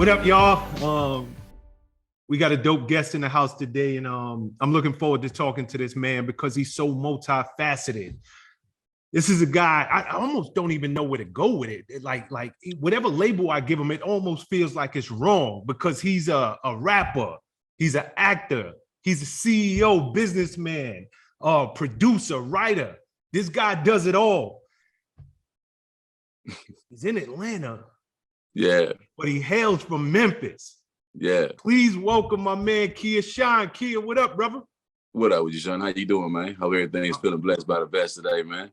What up, y'all? We got a dope guest in the house today, and I'm looking forward to talking to this man because he's so multifaceted. This is a guy I almost don't even know where to go with it. Like whatever label I give him, it almost feels like it's wrong because he's a rapper, he's an actor, he's a CEO, businessman, producer, writer. This guy does it all. He's in Atlanta. Yeah. But he hails from Memphis. Yeah. Please welcome my man, Kia Shine. Kia, what up, brother? What up with you, Sean? How you doing, man? Hope everything's feeling blessed by the best today, man.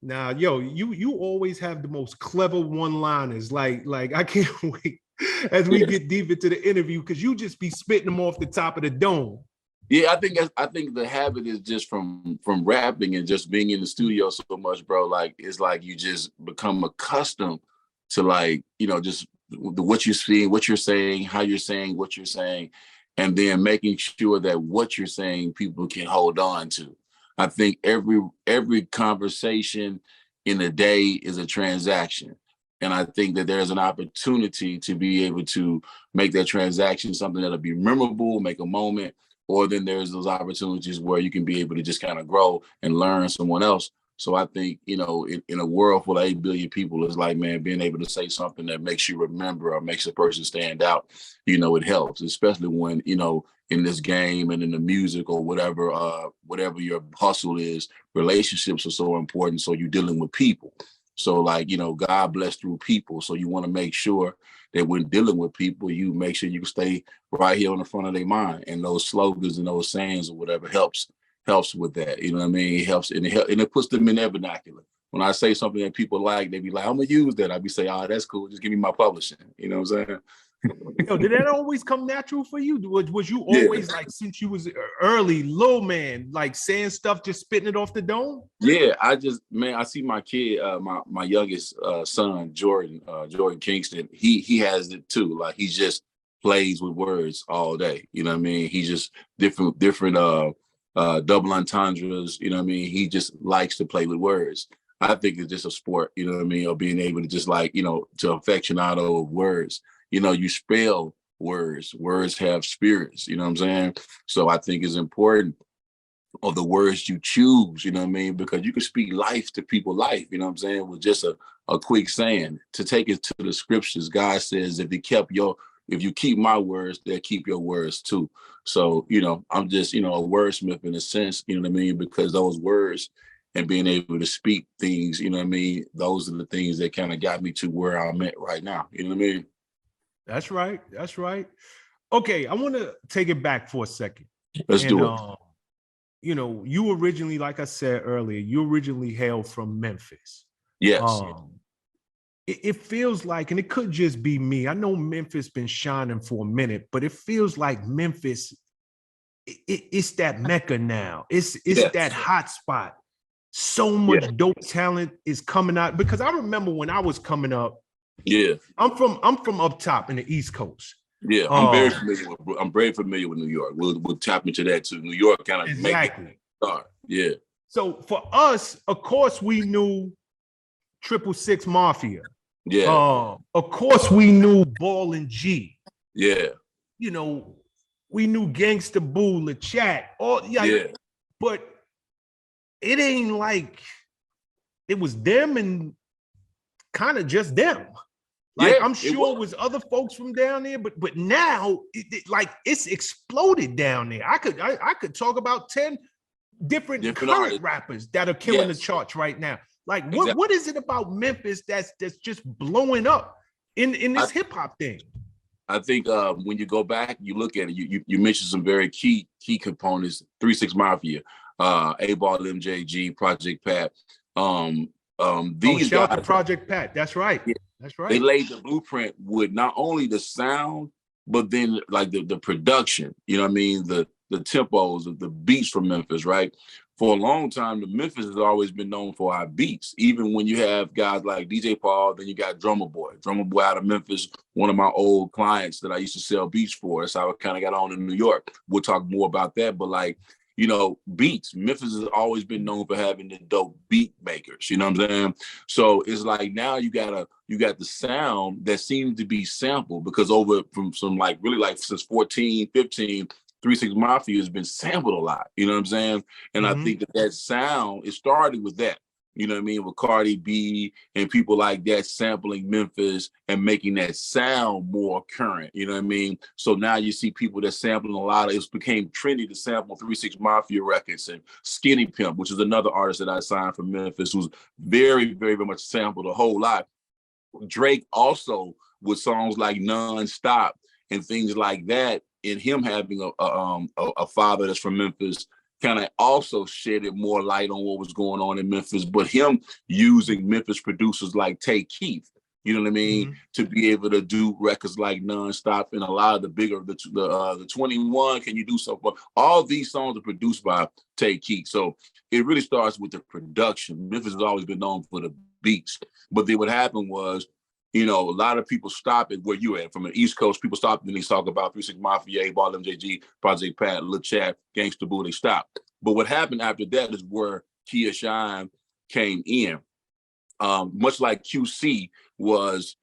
Now, yo, you always have the most clever one-liners. Like I can't wait as we get deep into the interview because you just be spitting them off the top of the dome. Yeah, I think the habit is just from rapping and just being in the studio so much, bro. Like it's like you just become accustomed to like, you know, just what you're seeing, what you're saying, how you're saying, what you're saying, and then making sure that what you're saying people can hold on to. I think every conversation in a day is a transaction. And I think that there's an opportunity to be able to make that transaction something that'll be memorable, make a moment, or then there's those opportunities where you can be able to just kind of grow and learn someone else. So I think, you know, in a world full of 8 billion people, it's like, man, being able to say something that makes you remember or makes a person stand out, you know, it helps, especially when, you know, in this game and in the music or whatever your hustle is, relationships are so important. So you're dealing with people. So like, you know, God bless through people. So you want to make sure that when dealing with people, you make sure you can stay right here on the front of their mind. And those slogans and those sayings or whatever helps with that. You know what I mean? It helps and it puts them in their vernacular. When I say something that people like, they be like, I'm gonna use that. I be saying, oh, that's cool. Just give me my publishing. You know what I'm saying? Yo, did that always come natural for you? Was you always like, since you was early, little man, like saying stuff, just spitting it off the dome? Yeah, I see my kid, my youngest son, Jordan Kingston. He has it too. Like he just plays with words all day. You know what I mean? He just different double entendres. You know what I mean? He just likes to play with words. I think it's just a sport. You know what I mean? Or being able to just like, you know, to aficionado of words. You know, you spell words. Words have spirits. You know what I'm saying? So I think it's important of the words you choose, you know what I mean? Because you can speak life to people's life, you know what I'm saying? With just a quick saying. To take it to the scriptures, God says, if you keep my words, they'll keep your words too. So, you know, I'm just, you know, a wordsmith in a sense, you know what I mean? Because those words and being able to speak things, you know what I mean? Those are the things that kind of got me to where I'm at right now. You know what I mean? That's right. That's right. Okay, I want to take it back for a second. Let's do it. You know, you originally, like I said earlier, you originally hailed from Memphis. Yes. It feels like, and it could just be me, I know Memphis been shining for a minute, but it feels like Memphis, it's that Mecca now. It's that hot spot. So much dope talent is coming out. Because I remember when I was coming up, I'm from up top in the East Coast. Yeah, I'm very familiar with New York. We'll tap into that too. New York kind of make it start. Yeah. So for us, of course, we knew 666 Mafia. Yeah. Of course, we knew Ball and G. Yeah. You know, we knew Gangsta Boo, La Chat. But it ain't like it was them and kind of just them. Like I'm sure it was other folks from down there, but now it's exploded down there. I could talk about 10 different current rappers that are killing the charts right now. Like what is it about Memphis that's just blowing up in this hip hop thing? I think when you go back, you look at it. You mentioned some very key components: 3-6 Mafia, A-Ball, MJG, Project Pat. These shout guys, out to Project Pat. That's right. Yeah. That's right. They laid the blueprint with not only the sound, but then like the production, you know what I mean? The tempos, the beats from Memphis, right? For a long time, the Memphis has always been known for our beats. Even when you have guys like DJ Paul, then you got Drummer Boy out of Memphis, one of my old clients that I used to sell beats for. That's how I kind of got on in New York. We'll talk more about that. But like, beats. Memphis has always been known for having the dope beat makers. You know what I'm saying? So it's like now you got the sound that seems to be sampled, because over from some like really like since 14, 15, 3 6 Mafia has been sampled a lot. You know what I'm saying? And I think that sound, it started with that. You know what I mean? With Gotti Being and people like that sampling Memphis and making that sound more current. You know what I mean? So now you see people that sampling a lot of, it became trendy to sample 3 6 Mafia records and Skinny Pimp, which is another artist that I signed from Memphis, who's very, very, very much sampled a whole lot. Drake also, with songs like Non-Stop and things like that, and him having a father that's from Memphis, kind of also shedded more light on what was going on in Memphis, but him using Memphis producers like Tay Keith, you know what I mean, to be able to do records like Non-Stop and a lot of the bigger, the 21, Can You Do Something? All these songs are produced by Tay Keith. So it really starts with the production. Memphis has always been known for the beats. But then what happened was, a lot of people stop at where you at. From the East Coast, people stop and they talk about 3 6 Mafia, Ball MJG, Project Pat, Lil Chat, Gangsta Boo, they stop. But what happened after that is where Kia Shine came in. Much like QC was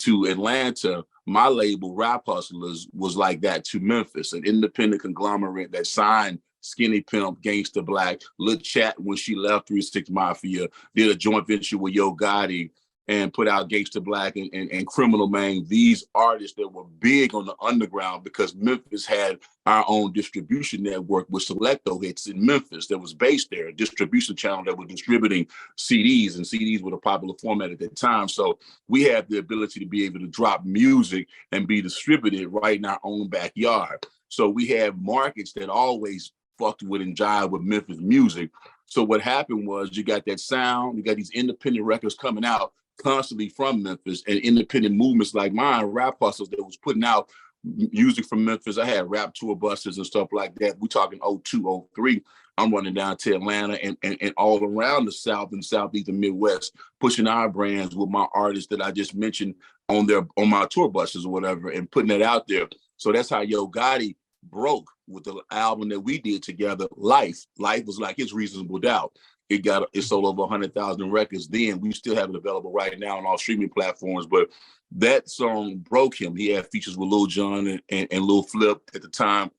to Atlanta, my label, Rap Hustlers, was like that to Memphis, an independent conglomerate that signed Skinny Pimp, Gangsta Black, Lil Chat when she left 3 6 Mafia, did a joint venture with Yo Gotti, and put out Gangsta Black and Criminal Man, these artists that were big on the underground, because Memphis had our own distribution network with Selecto Hits in Memphis that was based there, a distribution channel that was distributing CDs, and CDs were the popular format at that time. So we had the ability to be able to drop music and be distributed right in our own backyard. So we had markets that always fucked with and jived with Memphis music. So what happened was you got that sound, you got these independent records coming out constantly from Memphis, and independent movements like mine, Rap Hustlers, that was putting out music from Memphis. I had rap tour buses and stuff like that. We talking 02, 03. I'm running down to Atlanta and all around the South and Southeast and Midwest, pushing our brands with my artists that I just mentioned on my tour buses or whatever, and putting that out there. So that's how Yo Gotti broke with the album that we did together, Life. Life was like his Reasonable Doubt. It sold over 100,000 records then. We still have it available right now on all streaming platforms, but that song broke him. He had features with Lil Jon and Lil Flip at the time,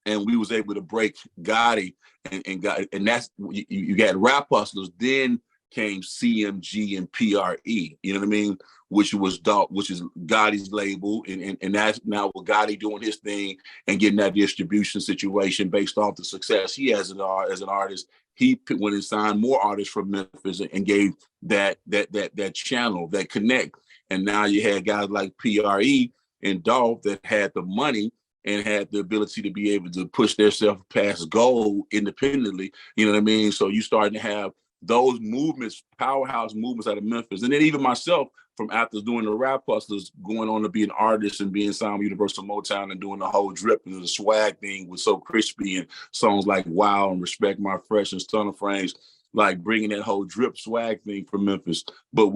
and we was able to break Gotti, and that's, you got Rap Hustlers. Then came CMG and PRE, you know what I mean? Which is Gotti's label, and that's now with Gotti doing his thing and getting that distribution situation based off the success he has as an artist. He went and signed more artists from Memphis and gave that channel, that connect. And now you had guys like PRE and Dolph that had the money and had the ability to be able to push themselves past goal independently. You know what I mean? So you starting to have those movements, powerhouse movements out of Memphis. And then even myself, from after doing the Rap Hustlers, going on to be an artist and being signed with Universal Motown and doing the whole drip and the swag thing was so crispy, and songs like Wow and Respect My Fresh and Stunner Frames, like bringing that whole drip swag thing from Memphis. But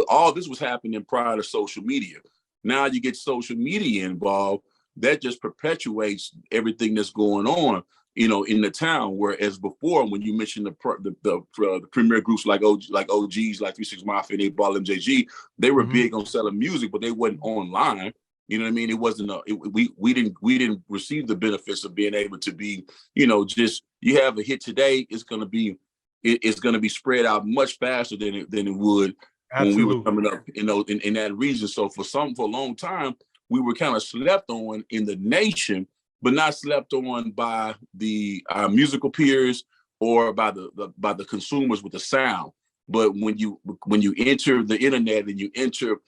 all this was happening prior to social media. Now you get social media involved, that just perpetuates everything that's going on, in the town. Whereas before, when you mentioned the premier groups like OGs, like 3 6 Mafia, and Ball MJG, they were big on selling music, but they wasn't online. You know what I mean? It wasn't we didn't receive the benefits of being able to be, just, you have a hit today, it's gonna be spread out much faster than it would. Absolutely. When we were coming up, in that region. So for a long time, we were kind of slept on in the nation, but not slept on by our musical peers or by the consumers with the sound. But when you enter the internet and you enter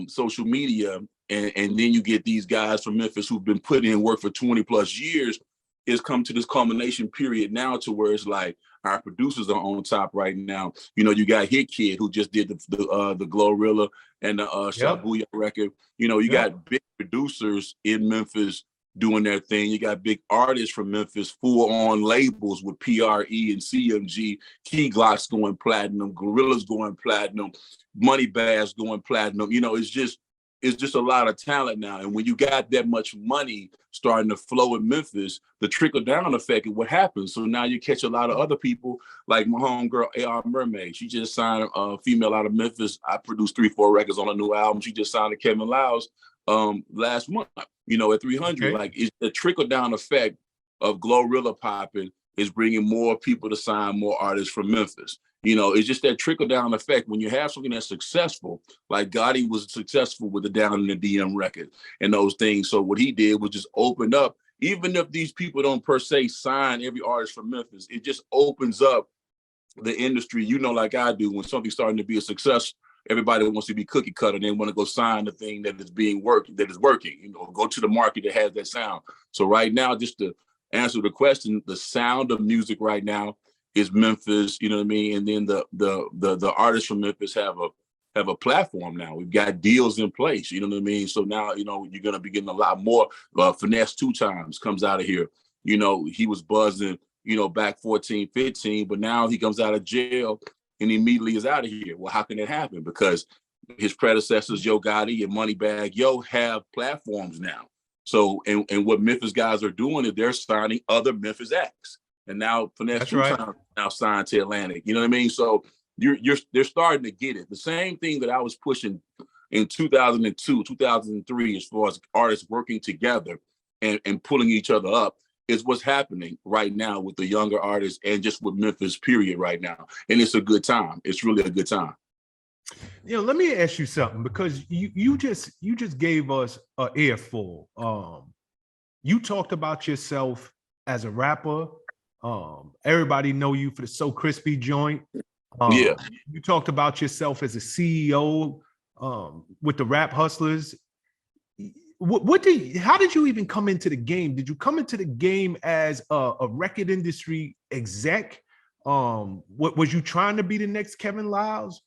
social media, and then you get these guys from Memphis who've been putting in work for 20 plus years, it's come to this culmination period now to where it's like our producers are on top right now. You got Hit Kid, who just did the GloRilla and the Shabuya record. You got big producers in Memphis doing their thing. You got big artists from Memphis, full-on labels with PRE and CMG, Key Glocks going platinum, GloRilla's going platinum, Money Bass going platinum. It's just, it's just a lot of talent now. And when you got that much money starting to flow in Memphis, the trickle down effect is what happens. So now you catch a lot of other people, like my homegirl, AR Mermaid. She just signed a female out of Memphis. I produced 3-4 records on a new album. She just signed to Kevin Lyles last month, you know, at 300. Okay. Like, it's the trickle down effect of GloRilla popping is bringing more people to sign more artists from Memphis. You know, it's just that trickle down effect. When you have something that's successful, like Gotti was successful with the Down in the DM record and those things. So what he did was just open up, even if these people don't per se sign every artist from Memphis, it just opens up the industry. You know, like I do, when something's starting to be a success, everybody wants to be cookie cutter. They want to go sign the thing that is working, you know, go to the market that has that sound. So right now, just to answer the question, the sound of music right now is Memphis, you know what I mean? And then the artists from Memphis have a platform now. We've got deals in place, you know what I mean? So now, you know, you're gonna be getting a lot more. Finesse 2 Times comes out of here. You know, he was buzzing, you know, back 14, 15, but now he comes out of jail and immediately is out of here. Well, how can that happen? Because his predecessors, Yo Gotti and Moneybagg Yo, have platforms now. So, and what Memphis guys are doing is they're signing other Memphis acts. And now Finesse 2 Times now signed to Atlantic. You know what I mean? So they're starting to get it. The same thing that I was pushing in 2002, 2003, as far as artists working together and pulling each other up, is what's happening right now with the younger artists and just with Memphis, period, right now. And it's a good time. It's really a good time. You know, let me ask you something, because you just gave us an earful. You talked about yourself as a rapper. Everybody know you for the So Crispy joint. Yeah. You talked about yourself as a CEO with the Rap Hustlers. How did you even come into the game? Did you come into the game as a record industry exec? What was you trying to be the next Kevin Lyles?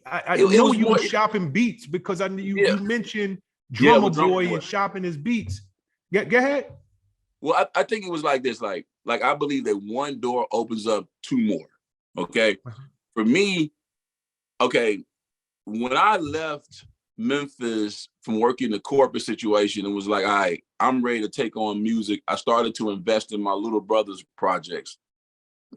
I know you were shopping beats, because I knew you mentioned Drummer Boy and shopping his beats. Go ahead. Well, I think it was like this, like I believe that one door opens up 2 more. Okay. For me, okay, when I left Memphis from working the corporate situation, it was like, all right, I'm ready to take on music. I started to invest in my little brother's projects.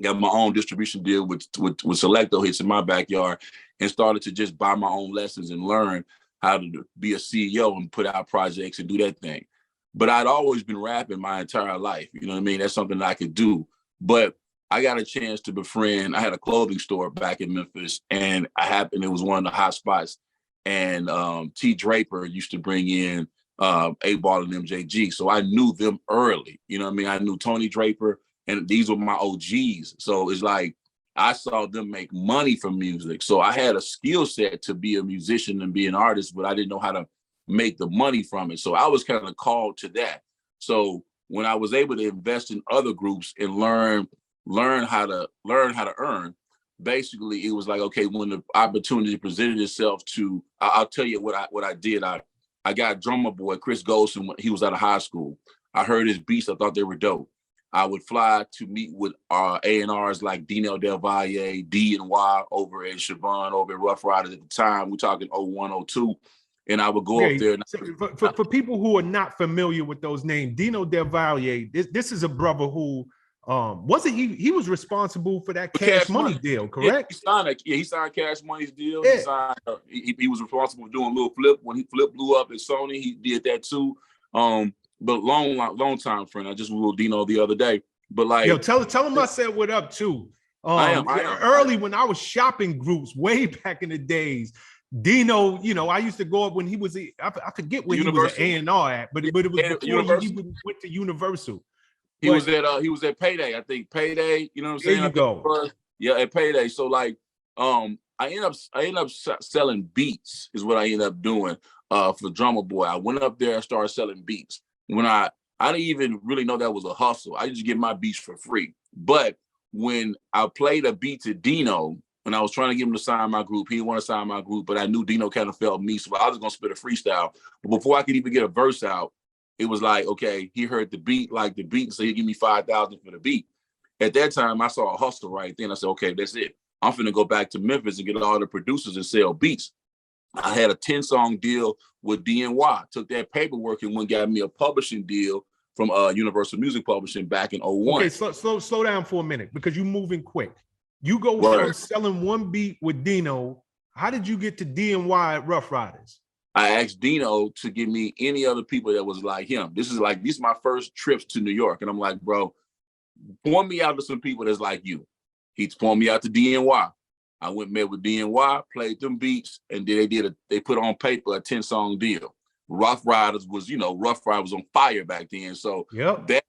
Got my own distribution deal with Selecto Hits in my backyard, and started to just buy my own lessons and learn how to be a CEO and put out projects and do that thing. But I'd always been rapping my entire life. You know what I mean? That's something that I could do. But I got a chance to befriend. I had a clothing store back in Memphis, and it was one of the hot spots. And T Draper used to bring in A-Ball and MJG. So I knew them early. You know what I mean? I knew Tony Draper, and these were my OGs. So it's like, I saw them make money from music. So I had a skill set to be a musician and be an artist, but I didn't know how to make the money from it. So I was kind of called to that. So when I was able to invest in other groups and learn how to earn, basically it was like, okay, when the opportunity presented itself to, I'll tell you what I did. I got Drummer Boy, Chris Golson, when he was out of high school. I heard his beats. I thought they were dope. I would fly to meet with A&Rs like Dino Del Valle, D and Y over at Siobhan, over at Rough Riders at the time. We're talking 01, 02. And I would go up there. For people who are not familiar with those names, Dino Del Valle, this is a brother who wasn't he was responsible for that Cash Money deal, correct? He signed Cash Money's deal. Yeah. He was responsible for doing Lil Flip. When Flip blew up at Sony, he did that too. But long time friend. I just ruled Dino the other day. But like, yo, tell him I said what up too. I am. Early when I was shopping groups way back in the days, Dino, you know, I used to go up when he was, I forget where Universal. He was at A&R at, but it was before he went to Universal. He was at Payday, I think. Payday, you know what I'm saying? There you go. Yeah, at Payday. So like, I end up selling beats is what I ended up doing for Drummer Boy. I went up there and started selling beats. When I didn't even really know that was a hustle. I just get my beats for free. But when I played a beat to Dino, when I was trying to get him to sign my group, he didn't want to sign my group, but I knew Dino kind of felt me, so I was going to spit a freestyle. But before I could even get a verse out, it was like, okay, he heard the beat, so he'd give me $5,000 for the beat. At that time, I saw a hustle right then. I said, okay, that's it. I'm finna go back to Memphis and get all the producers and sell beats. I had a 10-song deal with DNY. Took that paperwork and went got me a publishing deal from Universal Music Publishing back in 01. Okay, slow down for a minute because you're moving quick. You go Word. from selling one beat with Dino. How did you get to DNY at Rough Riders? I asked Dino to give me any other people that was like him. This is my first trips to New York. And I'm like, bro, point me out to some people that's like you. He's pointing me out to DNY. I went met with DNY, played them beats, and then they put on paper a 10-song deal. Rough Riders was, Rough Riders was on fire back then. So that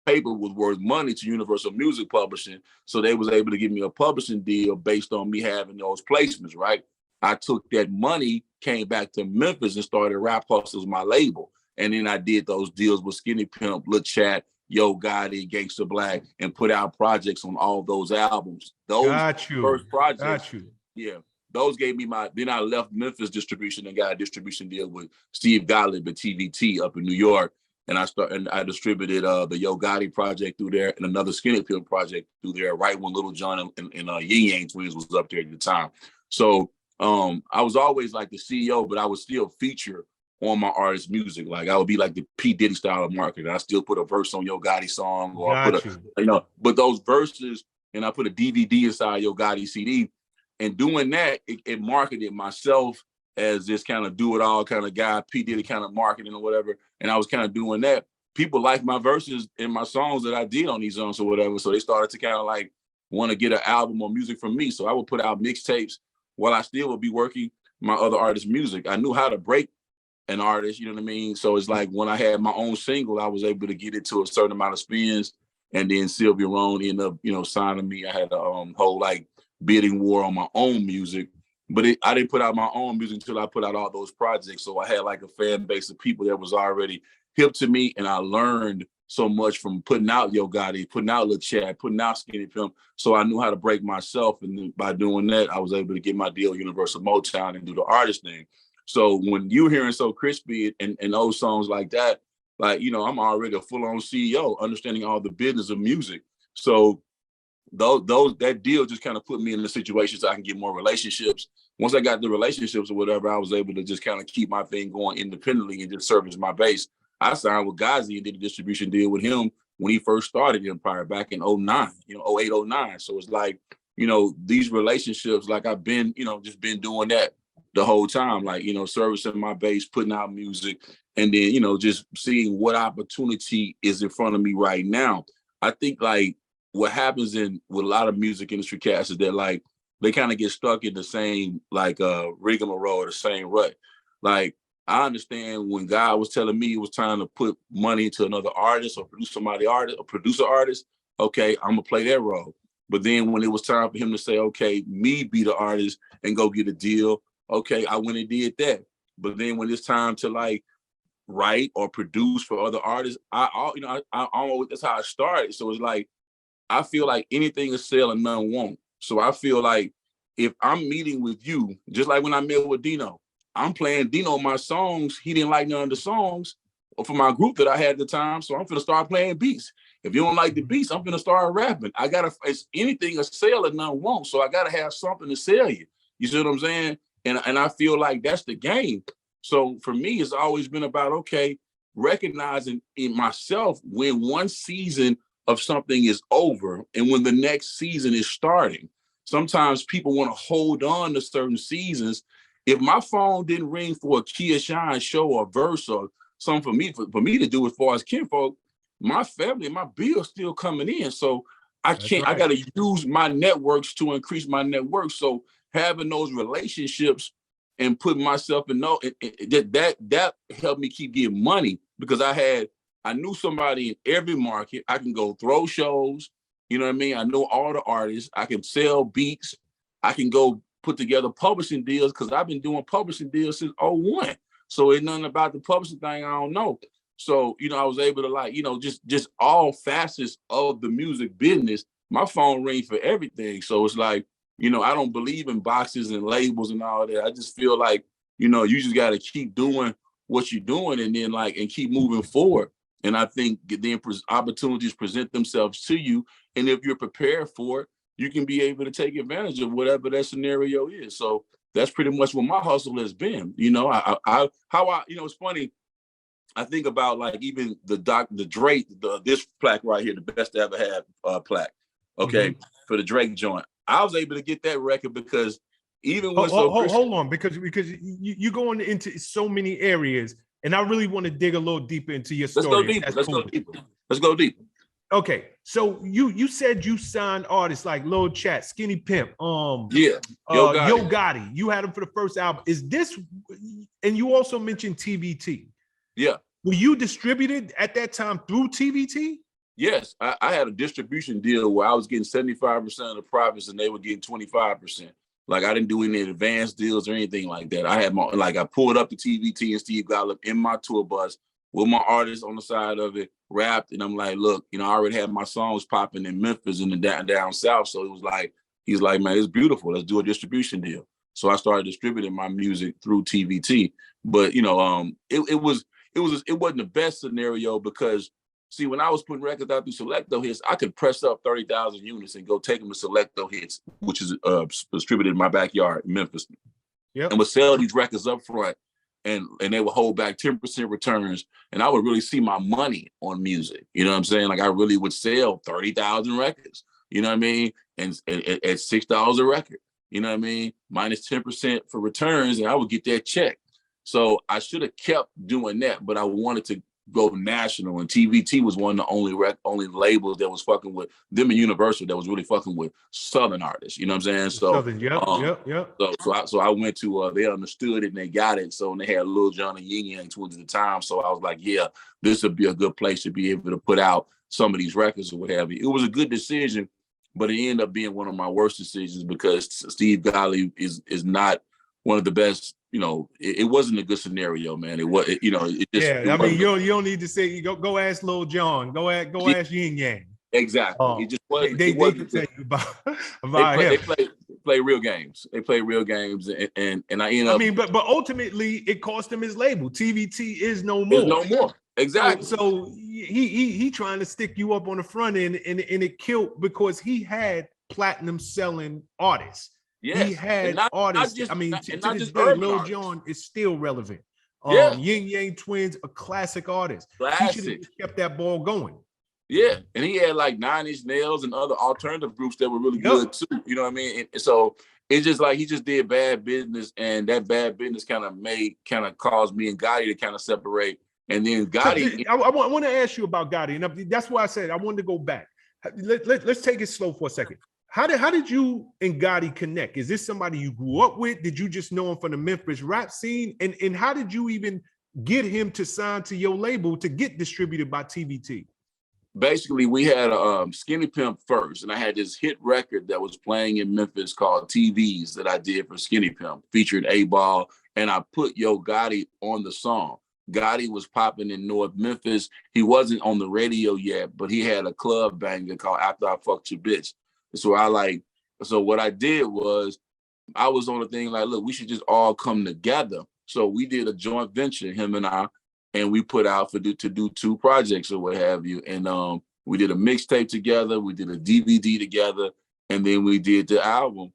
paper was worth money to Universal Music Publishing. So they was able to give me a publishing deal based on me having those placements, right? I took that money, came back to Memphis and started Rap Hustles, my label. And then I did those deals with Skinny Pimp, Lil Chat, Yo Gotti, Gangsta Black, and put out projects on all those albums. Those first projects, yeah, those gave me then I left Memphis distribution and got a distribution deal with Steve Gottlieb at TVT up in New York. And I distributed the Yo Gotti project through there and another Skinny Pimp project through there, right when Little John and Yin Yang Twins was up there at the time. So I was always like the CEO, but I would still feature on my artist music. Like I would be like the P. Diddy style of marketing. I still put a verse on Yo Gotti song, or I put but those verses, and I put a DVD inside Yo Gotti CD. And doing that, it marketed myself as this kind of do-it-all kind of guy, P. Diddy kind of marketing or whatever. And I was kind of doing that. People liked my verses and my songs that I did on these songs or whatever. So they started to kind of like want to get an album or music from me. So I would put out mixtapes while I still would be working my other artists' music. I knew how to break an artist, you know what I mean? So it's like when I had my own single, I was able to get it to a certain amount of spins. And then Sylvia Rohn ended up, signing me. I had a whole like bidding war on my own music. But I didn't put out my own music until I put out all those projects. So I had like a fan base of people that was already hip to me. And I learned so much from putting out Yo Gotti, putting out Lil Chad, putting out Skinny Pimp. So I knew how to break myself. And then by doing that, I was able to get my deal with Universal Motown and do the artist thing. So when you're hearing So Crispy and those songs like that, like, I'm already a full-on CEO, understanding all the business of music. So that deal just kind of put me in the situation so I can get more relationships. Once I got the relationships or whatever, I was able to just kind of keep my thing going independently and just service my base. I signed with Ghazi and did a distribution deal with him when he first started Empire back in 09, 08, 09. So it's like, these relationships, like I've been, just been doing that the whole time, like, servicing my base, putting out music, and then, just seeing what opportunity is in front of me right now. I think like what happens with a lot of music industry cats is that like they kind of get stuck in the same like rigmarole or the same rut. Like I understand when God was telling me he was trying to put money into another artist or producer artist, okay, I'm gonna play that role. But then when it was time for him to say, okay, me be the artist and go get a deal, okay, I went and did that. But then when it's time to like write or produce for other artists, I always, that's how I started. So it's like I feel like anything is sell and none won't. So I feel like if I'm meeting with you, just like when I met with Dino, I'm playing Dino my songs. He didn't like none of the songs for my group that I had at the time. So I'm gonna start playing beats. If you don't like the beats, I'm gonna start rapping. It's anything a sell and none won't. So I gotta have something to sell you. You see what I'm saying? And I feel like that's the game. So for me, it's always been about, okay, recognizing in myself when one season of something is over and when the next season is starting. Sometimes people want to hold on to certain seasons. If my phone didn't ring for a Kia Shine show or verse or something for me to do as far as kinfolk, my family and my bill's still coming in. So I can't, I got to use my networks to increase my network. So having those relationships and putting myself in that helped me keep getting money because I knew somebody in every market. I can go throw shows. You know what I mean? I know all the artists. I can sell beats. I can go put together publishing deals because I've been doing publishing deals since 01. So it's nothing about the publishing thing I don't know. So, I was able to just all facets of the music business. My phone rings for everything. So it's like, I don't believe in boxes and labels and all that. I just feel like, you just got to keep doing what you're doing and then and keep moving forward. And I think then opportunities present themselves to you. And if you're prepared for it, you can be able to take advantage of whatever that scenario is. So that's pretty much what my hustle has been. You know, it's funny. I think about like even the Drake, this plaque right here, the best I ever had plaque. Okay, for the Drake joint, I was able to get that record because even when hold on, because you going into so many areas, and I really want to dig a little deeper into your story. Let's go deeper. Okay, so you said you signed artists like Lil Chat, Skinny Pimp, Yo Gotti. You had them for the first album. Is this? And you also mentioned TVT. Yeah. Were you distributed at that time through TVT? Yes, I had a distribution deal where I was getting 75% of the profits and they were getting 25%. Like I didn't do any advanced deals or anything like that. I had I pulled up the TVT and Steve Gottlieb in my tour bus with my artists on the side of it, rapped, and I'm like, look, I already had my songs popping in Memphis and down south. So it was like, he's like, man, it's beautiful. Let's do a distribution deal. So I started distributing my music through TVT. But it wasn't the best scenario because, see, when I was putting records out through Selecto Hits, I could press up 30,000 units and go take them to Selecto Hits, which is distributed in my backyard in Memphis. Yep. And would sell these records up front, and they would hold back 10% returns, and I would really see my money on music. You know what I'm saying? Like I really would sell 30,000 records, you know what I mean? And at $6 a record, you know what I mean? Minus 10% for returns, and I would get that check. So I should have kept doing that, but I wanted to go national, and TVT was one of the only labels that was fucking with them, and Universal that was really fucking with Southern artists. You know what I'm saying? So Southern, yep. So I went to they understood it and they got it. So and they had Lil Jon and Yin Yang Twins at the time. So I was like, yeah, this would be a good place to be able to put out some of these records or what have you. It was a good decision, but it ended up being one of my worst decisions because Steve Gottlieb is not one of the best. It wasn't a good scenario, man. It was, you don't need to say. Go ask Lil Jon. Go ask Yin Yang. Exactly. It just wasn't. They can tell you about him. They play real games. They play real games, and I end up. I mean, but ultimately, it cost him his label. TVT is no more. It's no more. Exactly. So he trying to stick you up on the front end, and it killed because he had platinum selling artists. Yes. He had artists. To this day, Lil Jon is still relevant. Yin Yang Twins, a classic artist. He should have kept that ball going. Yeah, and he had like 9 Inch Nails and other alternative groups that were really good too. You know what I mean? And so it's just like he just did bad business, and that bad business kind of caused me and Gotti to kind of separate. And then Gotti, I want to ask you about Gotti, and that's why I said I wanted to go back. Let's take it slow for a second. How did you and Gotti connect? Is this somebody you grew up with? Did you just know him from the Memphis rap scene? And how did you even get him to sign to your label to get distributed by TVT? Basically, we had Skinny Pimp first, and I had this hit record that was playing in Memphis called TVs that I did for Skinny Pimp, featured A-Ball, and I put Yo Gotti on the song. Gotti was popping in North Memphis. He wasn't on the radio yet, but he had a club banger called After I Fucked Your Bitch. So what I did was I was on the thing like, look, we should just all come together. So we did a joint venture, him and I, and we put out to do 2 projects or what have you. And we did a mixtape together, we did a DVD together, and then we did the album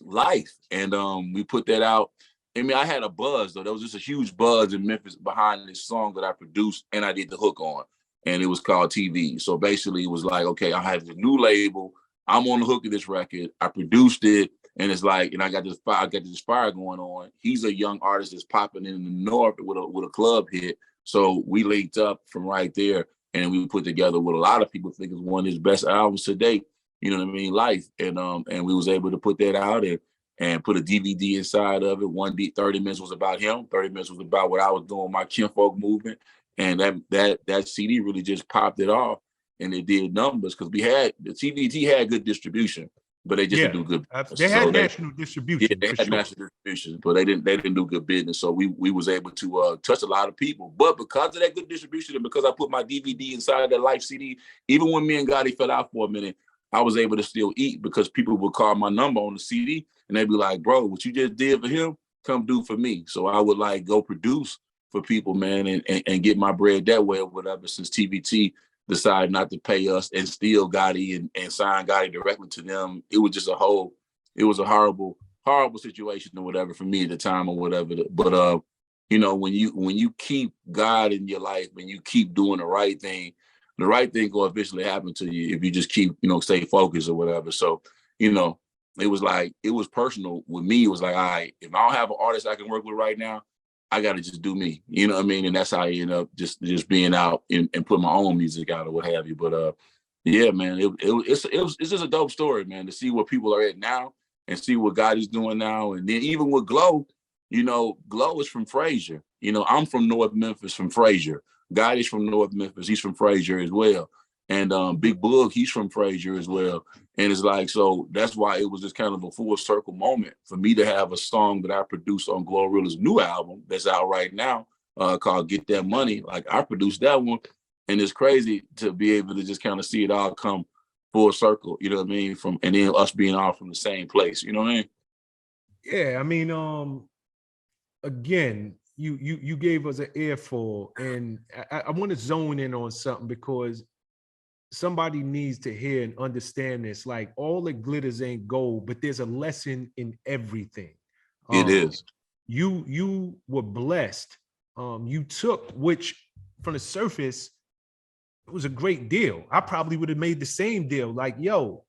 Life. And we put that out. I mean, I had a buzz though. There was just a huge buzz in Memphis behind this song that I produced and I did the hook on. And it was called TV. So basically it was like, okay, I have a new label. I'm on the hook of this record. I produced it, and it's like, and I got this fire going on. He's a young artist that's popping in the North with a club hit. So we linked up from right there, and we put together what a lot of people think is one of his best albums to date. You know what I mean? Life, and we was able to put that out and put a DVD inside of it. 30 minutes was about him. 30 minutes was about what I was doing, my kinfolk movement, and that CD really just popped it off. And it did numbers because the TVT had good distribution, but they just didn't do good. They had national distribution. Yeah, they had national distribution, but they didn't do good business. So we was able to touch a lot of people. But because of that good distribution and because I put my DVD inside that Life CD, even when me and Gotti fell out for a minute, I was able to still eat because people would call my number on the CD and they'd be like, bro, what you just did for him, come do for me. So I would like go produce for people, man, and get my bread that way or whatever. Since TVT decided not to pay us and steal Gotti and sign Gotti directly to them. It was just it was a horrible horrible situation or whatever for me at the time or whatever. But you know, when you keep God in your life and you keep doing the right thing will eventually happen to you if you just keep, you know, stay focused or whatever. So, you know, it was personal with me. It was like, all right, if I don't have an artist I can work with right now, I got to just do me, you know what I mean? And that's how I end up just being out and put my own music out or what have you. But yeah, man, it's just a dope story, man, to see where people are at now and see what God is doing now. And then even with Glo, you know, Glo is from Frazier. You know, I'm from North Memphis, from Frazier. God is from North Memphis. He's from Frazier as well. And Big Boog, he's from Frazier as well. And it's like, so that's why it was just kind of a full circle moment for me to have a song that I produced on GloRilla's new album that's out right now called Get That Money. Like, I produced that one. And it's crazy to be able to just kind of see it all come full circle, you know what I mean? And then us being all from the same place, you know what I mean? Yeah, I mean, again, you gave us an earful, and I want to zone in on something because somebody needs to hear and understand this. Like, all that glitters ain't gold, but there's a lesson in everything. It is. You were blessed. You took, which from the surface, it was a great deal. I probably would have made the same deal. Like, yo,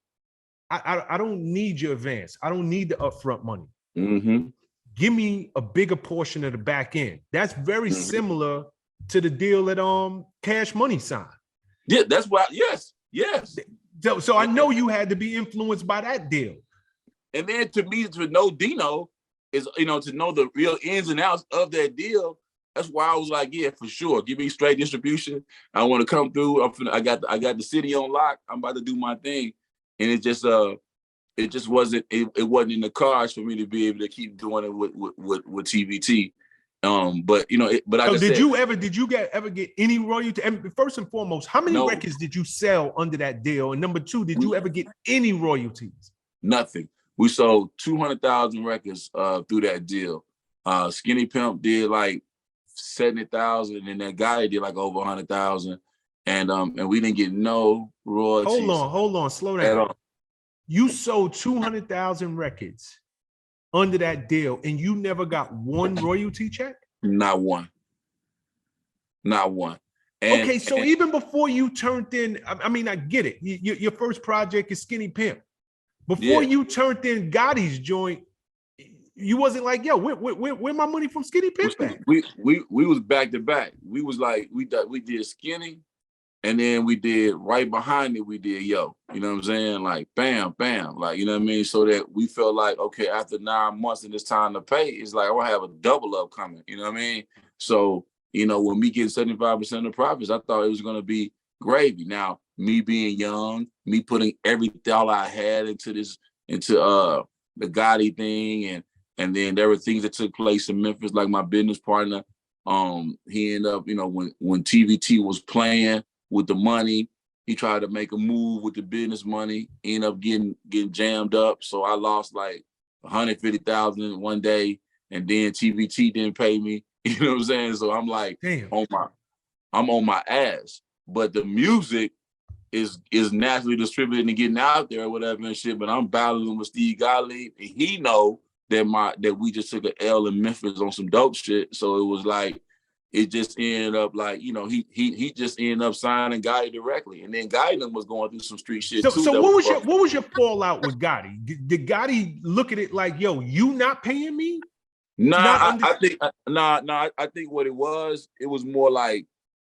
I don't need your advance. I don't need the upfront money. Mm-hmm. Give me a bigger portion of the back end. That's very similar to the deal that Cash Money signed. Yeah, that's why. Yes. So I know you had to be influenced by that deal. And then to me, to know Dino is, you know, to know the real ins and outs of that deal. That's why I was like, yeah, for sure. Give me straight distribution. I want to come through. I got the city on lock. I'm about to do my thing. And it just wasn't in the cards for me to be able to keep doing it with TVT. But you know, so did you ever get any royalty? And first and foremost, how many records did you sell under that deal? And number two, did you ever get any royalties? Nothing. We sold 200,000 records through that deal. Skinny Pimp did like 70,000, and that guy did like over 100,000, and we didn't get no royalties. Hold on, slow down. You sold 200,000 records under that deal, and you never got one royalty check? Not one. Okay, so even before you turned in, I mean, I get it. Your first project is Skinny Pimp. Before you turned in Gotti's joint, you wasn't like, yo, where my money from Skinny Pimp at? We was back to back. We was like, we did Skinny, and then we did right behind it, we did Yo. You know what I'm saying? Like, bam, bam. Like, you know what I mean? So that we felt like, okay, after 9 months and it's time to pay, it's like, I have a double up coming. You know what I mean? So, you know, when me getting 75% of profits, I thought it was going to be gravy. Now, me being young, me putting everything all I had into the Gotti thing, and then there were things that took place in Memphis, like my business partner. He ended up, you know, when TVT was playing with the money, he tried to make a move with the business money, ended up getting jammed up. So I lost like 150,000 one day, and then TVT didn't pay me. You know what I'm saying? So I'm like, damn, I'm on my ass. But the music is naturally distributed and getting out there or whatever and shit. But I'm battling with Steve Gottlieb, and he know that we just took an L in Memphis on some dope shit. So it was like, it just ended up like, you know, he just ended up signing Gotti directly, and then Gotti was going through some street shit too. So what was your fallout with Gotti? Did Gotti look at it like, yo, you not paying me? I think what it was more like,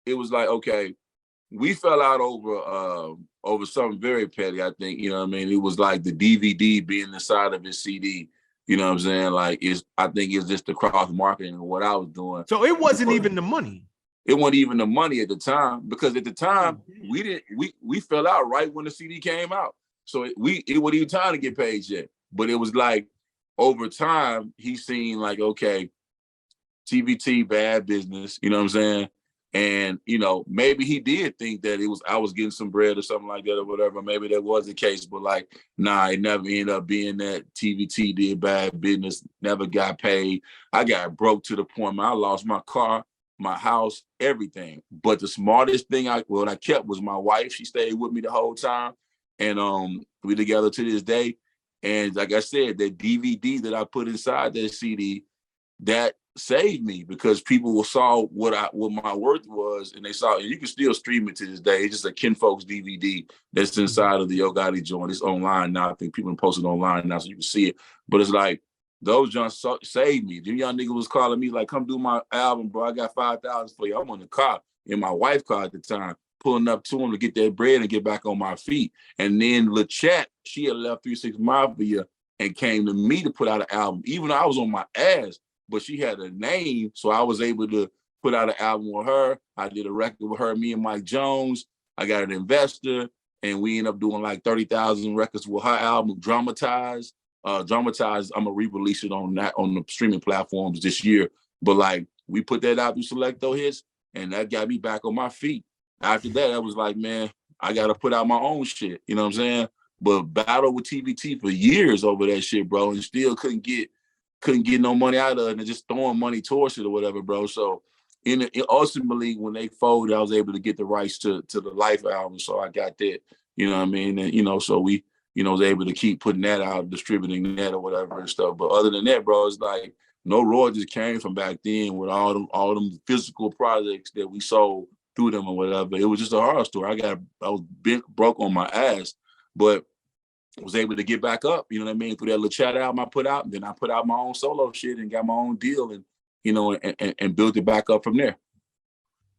it was like, okay, we fell out over something very petty. I think, you know what I mean? It was like the DVD being the side of his CD. You know what I'm saying? Like, I think it's just the cross marketing of what I was doing. So it wasn't even the money. It wasn't even the money at the time, because at the time we fell out right when the CD came out. So it wasn't even time to get paid yet. But it was like, over time, he seen like, okay, TVT, bad business, you know what I'm saying? And, you know, maybe he did think that I was getting some bread or something like that or whatever. Maybe that was the case, but like, nah, it never ended up being that. TVT did bad business, never got paid. I got broke to the point where I lost my car, my house, everything. But the smartest thing I kept was my wife. She stayed with me the whole time. And we together to this day. And like I said, that DVD that I put inside that CD, that saved me because people saw what my worth was, and they saw, and you can still stream it to this day. It's just a Kinfolks DVD that's inside of the Yo Gotti joint. It's online now. I think people post it online now, so you can see it. But it's like those joints saved me. The young nigga was calling me like, "Come do my album, bro. I got 5,000 for you." I'm on the car in my wife's car at the time, pulling up to him to get that bread and get back on my feet. And then LaChat, she had left 3 6 Mafia and came to me to put out an album, even though I was on my ass. But she had a name, so I was able to put out an album with her. I did a record with her, me and Mike Jones. I got an investor, and we ended up doing like 30,000 records with her album, Dramatized. Dramatized, I'm gonna re-release it on the streaming platforms this year. But like, we put that out through Selecto Hits, and that got me back on my feet. After that, I was like, man, I gotta put out my own shit. You know what I'm saying? But battled with TVT for years over that shit, bro, and still couldn't get no money out of it, and just throwing money towards it or whatever, bro. So ultimately, when they folded, I was able to get the rights to the Life album. So I got that, you know what I mean? And, so we, was able to keep putting that out, distributing that or whatever and stuff. But other than that, bro, it's like no royalties came from back then with all them physical projects that we sold through them or whatever. It was just a horror story. I was broke on my ass, but was able to get back up, you know what I mean, through that little chat album I put out. And then I put out my own solo shit and got my own deal and, and built it back up from there.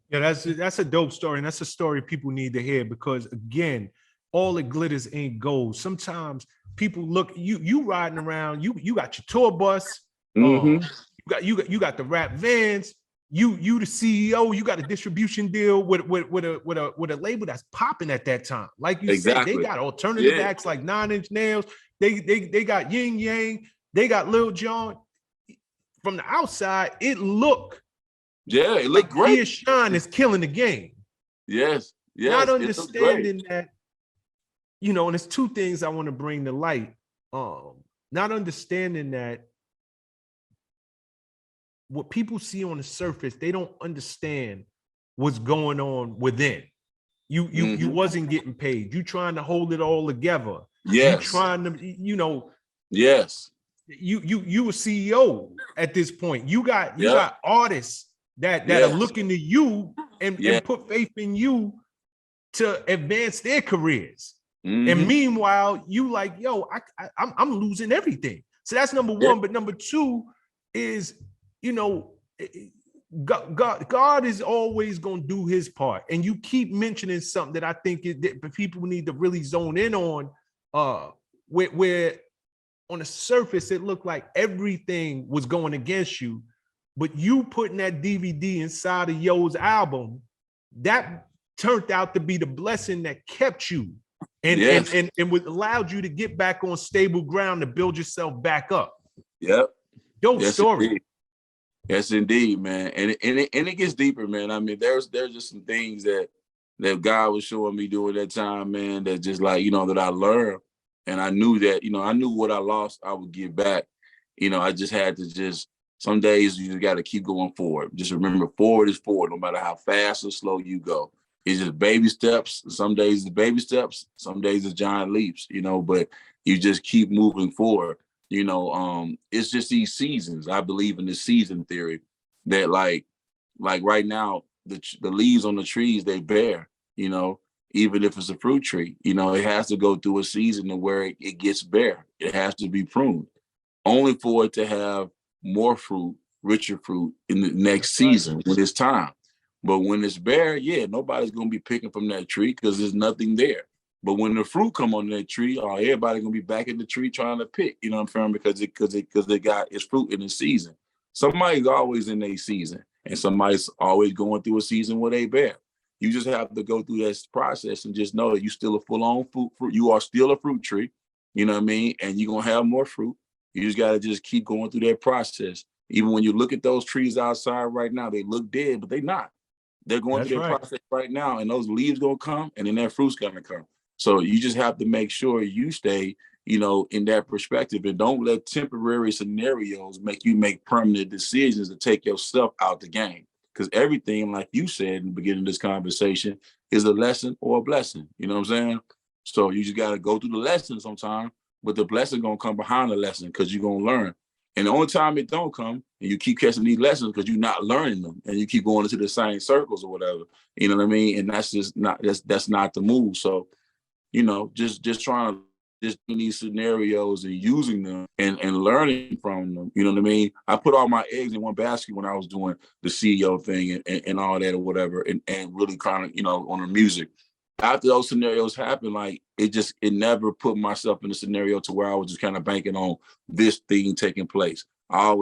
Yeah, that's a dope story. And that's a story people need to hear because, again, all the glitters ain't gold. Sometimes people look, you riding around, you got your tour bus, you got the rap vans, you the CEO, you got a distribution deal with a label that's popping at that time. Like you said, they got alternative acts like 9 Inch Nails. They got Yin Yang. They got Lil Jon. From the outside, it looked like great. Shine is killing the game. Yes. Not understanding that, and there's two things I want to bring to light. Not understanding that what people see on the surface, they don't understand what's going on within. You wasn't getting paid. You trying to hold it all together. Yes. You trying to, Yes. You a CEO at this point. You got artists that are looking to you and put faith in you to advance their careers. And meanwhile, you like, yo, I'm losing everything. So that's number one. But number two is, God is always going to do his part. And you keep mentioning something that I think that people need to really zone in on, where on the surface, it looked like everything was going against you, but you putting that DVD inside of Yo's album, that turned out to be the blessing that kept you and allowed you to get back on stable ground to build yourself back up. Yep. Dope story. Indeed. Yes, indeed, man. And it gets deeper, man. I mean, there's just some things that God was showing me during that time, man, that just like, that I learned. And I knew that, I knew what I lost, I would give back. I just had to some days you just got to keep going forward. Just remember, forward is forward, no matter how fast or slow you go. It's just baby steps. Some days it's baby steps, some days it's giant leaps, but you just keep moving forward. It's just these seasons. I believe in the season theory that like right now, the leaves on the trees, they bear, even if it's a fruit tree, it has to go through a season to where it gets bare. It has to be pruned only for it to have more fruit, richer fruit in the next season when it's time. But when it's bare, nobody's going to be picking from that tree because there's nothing there. But when the fruit come on that tree, everybody's going to be back in the tree trying to pick, you know what I'm saying? Because it got its fruit in the season. Somebody's always in a season and somebody's always going through a season where they bear. You just have to go through that process and just know that you're still a full-on fruit. You are still a fruit tree, you know what I mean? And you're going to have more fruit. You just got to just keep going through that process. Even when you look at those trees outside right now, they look dead, but they're not. They're going through their process right now, and those leaves going to come, and then that fruit's going to come. So you just have to make sure you stay, in that perspective, and don't let temporary scenarios make you make permanent decisions to take yourself out the game. Because everything, like you said in the beginning of this conversation, is a lesson or a blessing. You know what I'm saying? So you just got to go through the lesson sometimes but the blessing gonna come behind the lesson because you're gonna learn. And the only time it don't come, and you keep catching these lessons because you're not learning them, and you keep going into the same circles or whatever. You know what I mean? And that's just not that's not the move. So, you know, just trying to just in these scenarios and using them and learning from them. You know what I mean? I put all my eggs in one basket when I was doing the CEO thing and all that or whatever, and really kind of, you know, on the music. After those scenarios happened, like it never put myself in a scenario to where I was just kind of banking on this thing taking place. I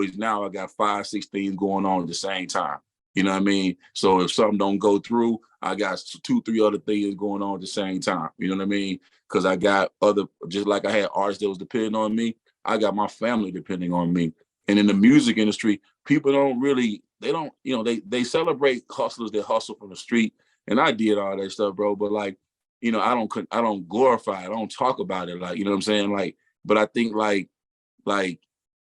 got 5, 6 things going on at the same time. You know what I mean? So if something don't go through, I got 2, 3 other things going on at the same time. You know what I mean? Because I got just like I had artists that was depending on me, I got my family depending on me. And in the music industry, people they celebrate hustlers that hustle from the street. And I did all that stuff, bro. But like, you know, I don't glorify it. I don't talk about it. Like, you know what I'm saying? Like, but I think like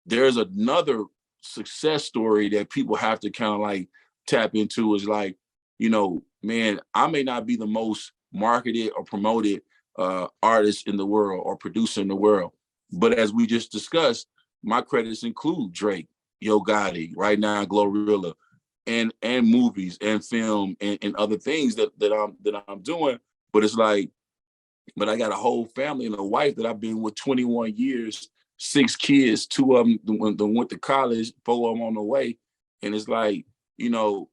there's another success story that people have to kind of like tap into is like, you know, man, I may not be the most marketed or promoted artist in the world or producer in the world. But as we just discussed, my credits include Drake, Yo Gotti, right now GloRilla, and movies and film and other things that I'm doing. But it's like, but I got a whole family and a wife that I've been with 21 years, 6 kids, 2 of them went to college, 4 of them on the way. And it's like, you know,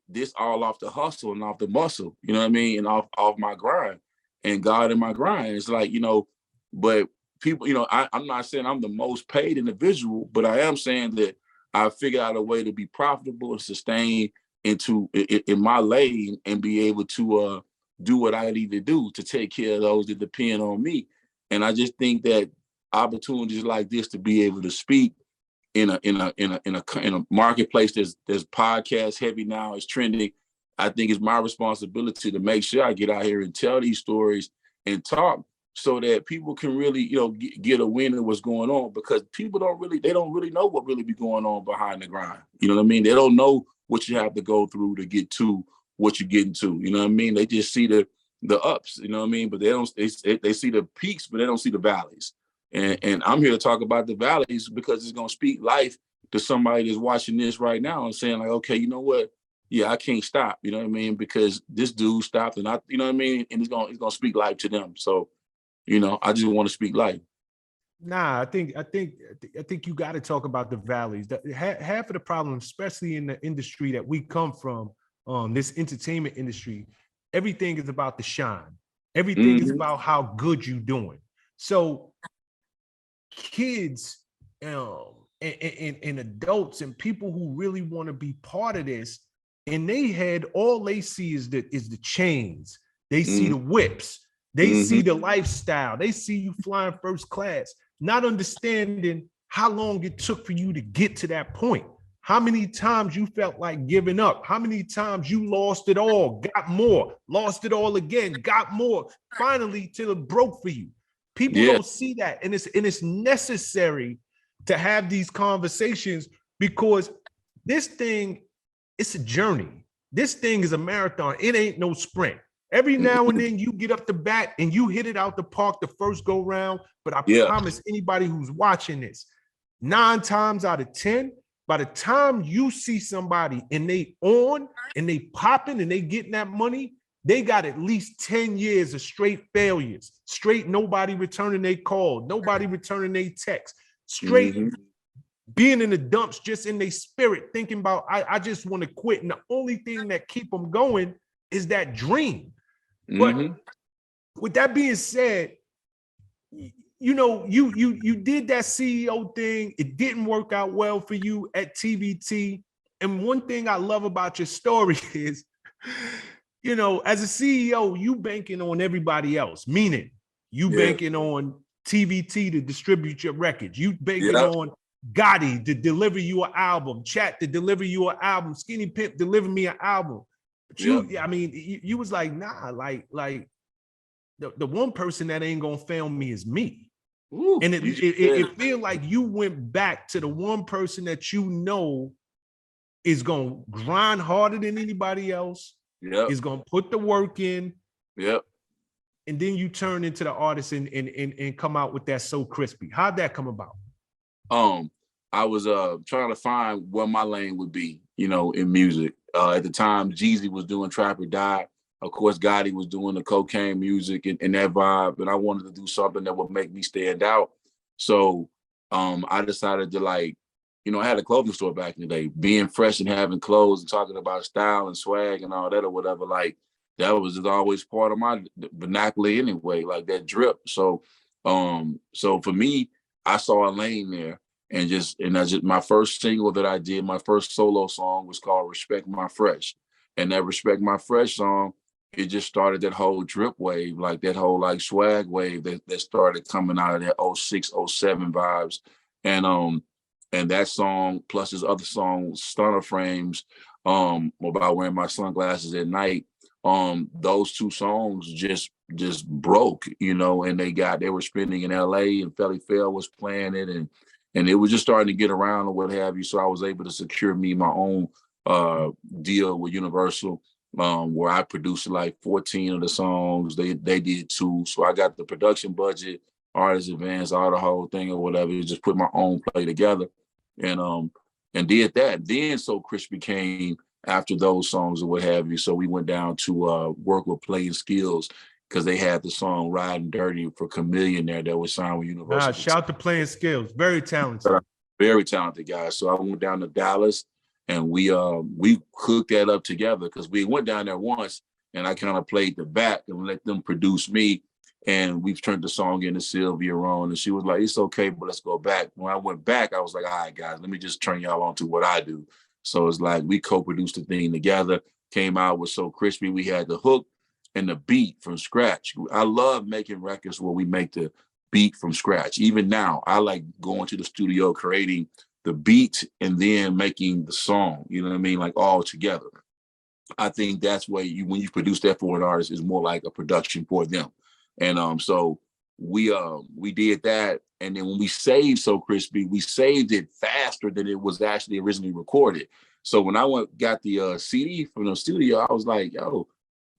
this all off the hustle and off the muscle, you know what I mean? And off my grind and God in my grind. It's like, you know, but people, you know, I'm not saying I'm the most paid individual, but I am saying that I figured out a way to be profitable and sustain in my lane and be able to do what I need to do to take care of those that depend on me. And I just think that opportunities like this to be able to speak in a marketplace that's podcast heavy now, it's trending. I think it's my responsibility to make sure I get out here and tell these stories and talk so that people can really, you know, get a wind of what's going on, because people don't really know what really be going on behind the grind. You know what I mean? They don't know what you have to go through to get to what you're getting to. You know what I mean? They just see the ups, you know what I mean? But they see the peaks, but they don't see the valleys. And I'm here to talk about the valleys because it's going to speak life to somebody that's watching this right now and saying like, okay, you know what? Yeah, I can't stop. You know what I mean? Because this dude stopped, and you know what I mean? And it's going to speak life to them. So, you know, I just want to speak life. Nah, I think you got to talk about the valleys. Half of the problem, especially in the industry that we come from, this entertainment industry, everything is about the shine. Everything is about how good you're doing. So kids and adults and people who really want to be part of this, in their head, all they see is the chains. They see the whips. They see the lifestyle. They see you flying first class, not understanding how long it took for you to get to that point. How many times you felt like giving up? How many times you lost it all, got more, lost it all again, got more, finally till it broke for you. People don't see that. And it's necessary to have these conversations, because this thing, it's a journey. This thing is a marathon. It ain't no sprint. Every now and then you get up the bat and you hit it out the park the first go round. But I promise anybody who's watching this, 9 times out of 10, by the time you see somebody and they on and they popping and they getting that money, they got at least 10 years of straight failures, straight nobody returning their call, nobody returning their text, straight being in the dumps, just in their spirit, thinking about, I just want to quit. And the only thing that keep them going is that dream. But with that being said, you know, you did that CEO thing. It didn't work out well for you at TVT. And one thing I love about your story is, you know, as a CEO, you banking on everybody else, meaning you banking on TVT to distribute your records. You banking on Gotti to deliver you an album, Chat to deliver you an album, Skinny Pimp deliver me an album. But you, I mean, you was like, nah, like the one person that ain't gonna fail me is me. Ooh, and it feel like you went back to the one person that you know is gonna grind harder than anybody else. Is gonna put the work in. and then you turn into the artist and come out with that So Crispy. How'd that come about? I was trying to find what my lane would be, you know, in music. At the time, Jeezy was doing Trap or Die. Of course, Gotti was doing the cocaine music and that vibe, and I wanted to do something that would make me stand out. So I decided to, like, you know, I had a clothing store back in the day. Being fresh and having clothes and talking about style and swag and all that or whatever, like, that was just always part of my vernacular anyway, like that drip. So for me, I saw a lane there. And that's just my first single that I did. My first solo song was called Respect My Fresh. And that Respect My Fresh song, it just started that whole drip wave, like that whole like swag wave that started coming out of that 06, 07 vibes. And that song, plus his other song, Stunner Frames, about wearing my sunglasses at night. Those two songs just broke, you know, and they were spinning in LA, and Felly Fell was playing it, and it was just starting to get around or what have you. So I was able to secure me my own deal with Universal, where I produced like 14 of the songs. They did 2. So I got the production budget, artist advance, all the whole thing or whatever. Just put my own play together and did that. Then So Crispy came after those songs or what have you. So we went down to work with Playing Skills, because they had the song Riding Dirty for Chameleon there that was signed with Universal. Shout to Playing Skills. Very talented. Very talented guy. So I went down to Dallas, and we hooked that up together, because we went down there once and I kind of played the back and let them produce me. And we've turned the song into Sylvia on, and she was like, it's okay, but let's go back. When I went back, I was like, all right, guys, let me just turn y'all on to what I do. So it's like we co-produced the thing together, came out with So Crispy. We had the hook and the beat from scratch. I love making records where we make the beat from scratch. Even now, I like going to the studio, creating the beat, and then making the song, you know what I mean? Like all together. I think that's where when you produce that for an artist, is more like a production for them. And so we did that. And then when we saved So Crispy, we saved it faster than it was actually originally recorded. So when I got the CD from the studio, I was like, yo,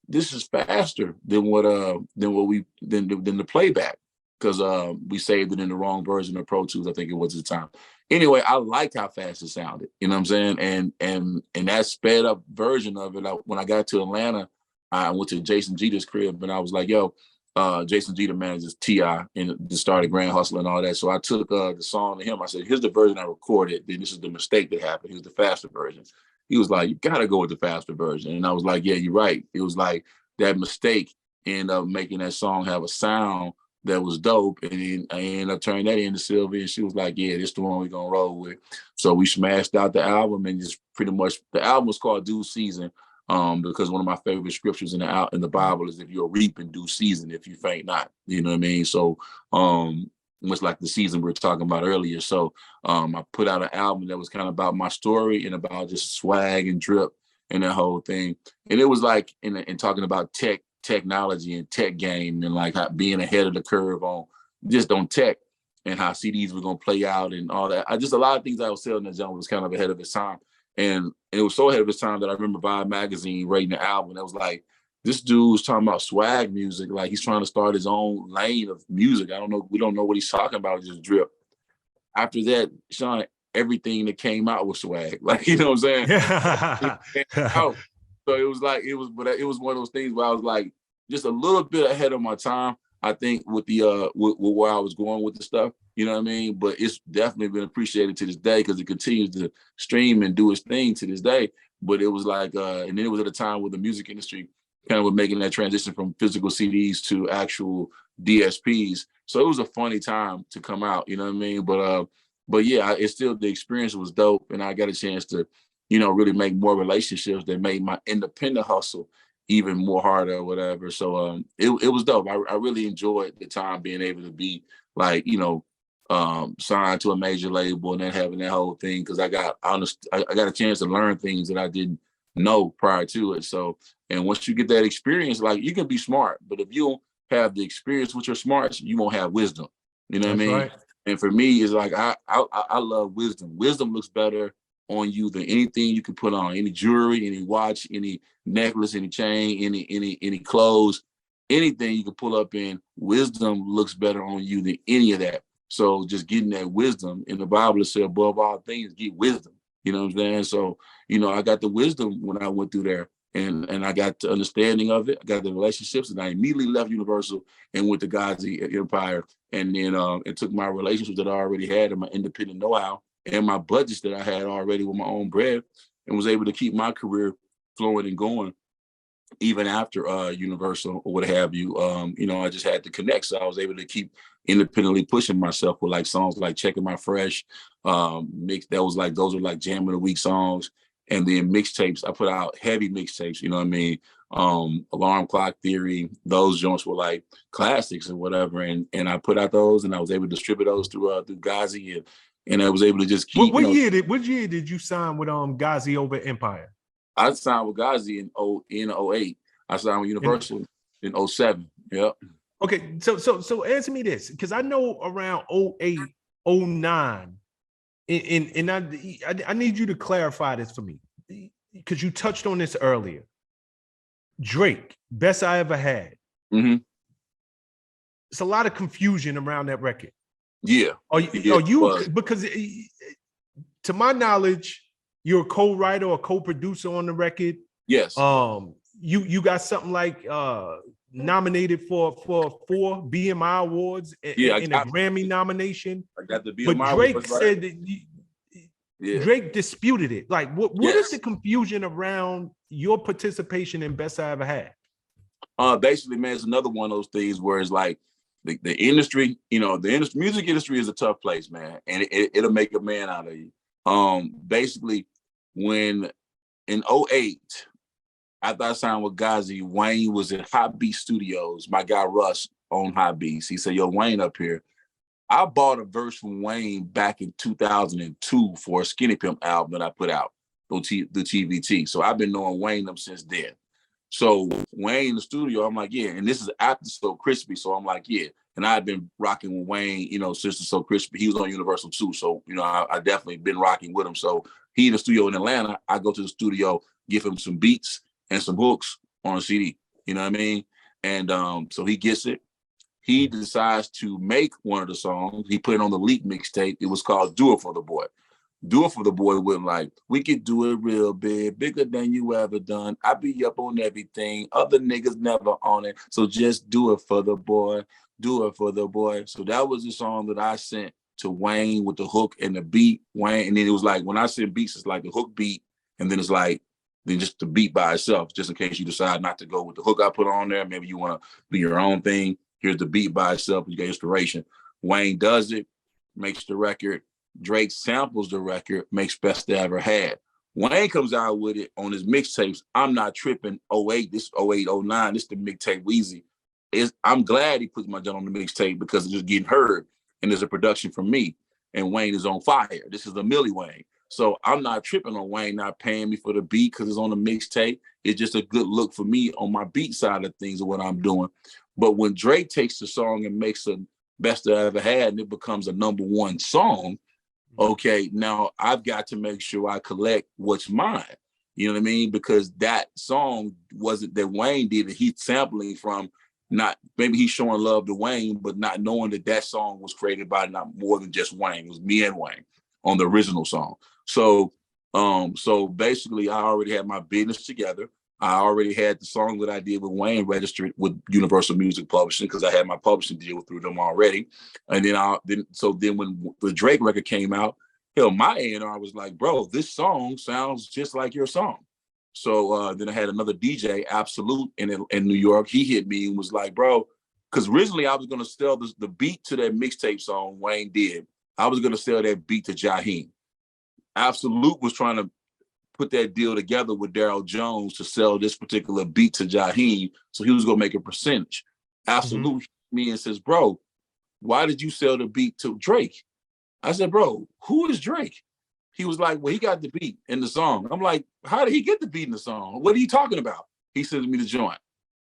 this is faster than the playback, because we saved it in the wrong version of Pro Tools, I think it was at the time. Anyway, I liked how fast it sounded, you know what I'm saying? And that sped up version of it, when I got to Atlanta, I went to Jason Jeter's crib, and I was like, yo, Jason Jeter manages T.I. and just started Grand Hustle and all that. So I took the song to him. I said, here's the version I recorded. Then this is the mistake that happened. Here's the faster version. He was like, you gotta go with the faster version. And I was like, yeah, you're right. It was like that mistake ended up making that song have a sound that was dope. And I ended up turning that into Sylvia. And she was like, yeah, this is the one we're gonna roll with. So we smashed out the album, and just pretty much, the album was called Due Season, because one of my favorite scriptures in the Bible is, if you'll reap in due season, if you faint not, you know what I mean? So much like the season we were talking about earlier. So I put out an album that was kind of about my story and about just swag and drip and that whole thing. And it was like in talking about technology and tech game, and like how being ahead of the curve on tech, and how CDs were gonna play out and all that. A lot of things I was selling that genre was kind of ahead of its time. And it was so ahead of its time that I remember Vibe magazine rating the album. That was like, this dude's talking about swag music, like he's trying to start his own lane of music. We don't know what he's talking about, just drip. After that, Sean, everything that came out was swag. Like, you know what I'm saying? So it was one of those things where I was like, just a little bit ahead of my time, I think, with the with where I was going with the stuff, you know what I mean? But it's definitely been appreciated to this day, because it continues to stream and do its thing to this day. But it was like, and then it was at a time where the music industry kind of was making that transition from physical CDs to actual DSPs. So it was a funny time to come out, you know what I mean? But yeah, it's still, the experience was dope, and I got a chance to, you know, really make more relationships that made my independent hustle even more harder or whatever. So it was dope. I really enjoyed the time being able to be like, you know, signed to a major label and then having that whole thing, because I got a chance to learn things that I didn't know prior to it. So, and once you get that experience, like, you can be smart, but if you don't have the experience with your smarts, you won't have wisdom. You know what I mean? Right. And for me, it's like I love wisdom. Wisdom looks better on you than anything you can put on, any jewelry, any watch, any necklace, any chain, any clothes. anything you can pull up in, wisdom looks better on you than any of that. So just getting that wisdom, in the Bible it says above all things, get wisdom. You know what I'm saying? So, I got the wisdom when I went through there, and I got the understanding of it. I got the relationships, and I immediately left Universal and went to Gotti Empire, and then and took my relationships that I already had and my independent know-how and my budgets that I had already with my own bread, and was able to keep my career flowing and going even after Universal or what have you. I just had to connect, so I was able to keep independently pushing myself with like songs like Checking My Fresh, mix. Those were like Jam of the Week songs, and then mixtapes. I put out heavy mixtapes. You know what I mean? Alarm Clock Theory. Those joints were like classics and whatever, and I put out those, and I was able to distribute those through Gotti, and I was able to just keep. What year did you sign with Gotti over Empire? I signed with Gotti in 08. I signed with Universal in 07. Yeah. Okay, so answer me this, because I know around 08, 09, and I need you to clarify this for me, because you touched on this earlier. Drake, Best I Ever Had. Mm-hmm. It's a lot of confusion around that record. Yeah. Are you because to my knowledge, you're a co-writer or co-producer on the record. Yes. You got something like nominated for 4 BMI awards in a Grammy nomination. I got the BMI. But Drake said that Drake disputed it. Like, what is the confusion around your participation in Best I Ever Had? Basically, man, it's another one of those things where it's like the industry, music industry is a tough place, man, and it'll make a man out of you. Basically, when in 08, after I signed with Gotti, Wayne was at Hot Beat Studios. My guy Russ owned Hot Beats. He said, "Yo, Wayne up here." I bought a verse from Wayne back in 2002 for a Skinny Pimp album that I put out through TVT. So I've been knowing Wayne up since then. So Wayne in the studio, I'm like, yeah. And this is after So Crispy. So I'm like, yeah. And I've been rocking with Wayne, since So Crispy. He was on Universal too. So, I definitely been rocking with him. So he in the studio in Atlanta. I go to the studio, give him some beats and some hooks on a CD. You know what I mean? And so he gets it. He decides to make one of the songs. He put it on the Leak mixtape. It was called Do It For The Boy. Do It For The Boy went like, we could do it real big, bigger than you ever done. I be up on everything. Other niggas never on it. So just do it for the boy. Do it for the boy. So that was the song that I sent to Wayne with the hook and the beat. Wayne, and then it was like, when I send beats, it's like the hook beat, and then it's like, then just the beat by itself, just in case you decide not to go with the hook I put on there. Maybe you want to do your own thing. Here's the beat by itself. You get inspiration. Wayne does it, makes the record. Drake samples the record, makes Best I Ever Had. Wayne comes out with it on his mixtapes. I'm Not Tripping 08, this 08, 09, this the mixtape Wheezy. I'm glad he put my joint on the mixtape because it's just getting heard, and there's a production from me, and Wayne is on fire. This is the Millie Wayne. So I'm not tripping on Wayne not paying me for the beat because it's on the mixtape. It's just a good look for me on my beat side of things of what I'm doing. But when Drake takes the song and makes a Best I Ever Had, and it becomes a #1 song, okay, now I've got to make sure I collect what's mine. You know what I mean? Because that song wasn't that Wayne did it. He's sampling from, not, maybe he's showing love to Wayne, but not knowing that song was created by not more than just Wayne. It was me and Wayne on the original song. So basically I already had my business together. I already had the song that I did with Wayne registered with Universal Music Publishing because I had my publishing deal through them already. And then when the Drake record came out, hell, my A&R was like, bro, this song sounds just like your song. So then I had another DJ, Absolute, in New York. He hit me and was like, bro, because originally I was going to sell the beat to that mixtape song Wayne did. I was going to sell that beat to Jaheim. Absolute was trying to put that deal together with Daryl Jones to sell this particular beat to Jaheim, so he was going to make a percentage. Absolute hit me and says, bro, why did you sell the beat to Drake? I said, bro, who is Drake? He was like, well, he got the beat in the song. I'm like, how did he get the beat in the song? What are you talking about? He sends me the joint.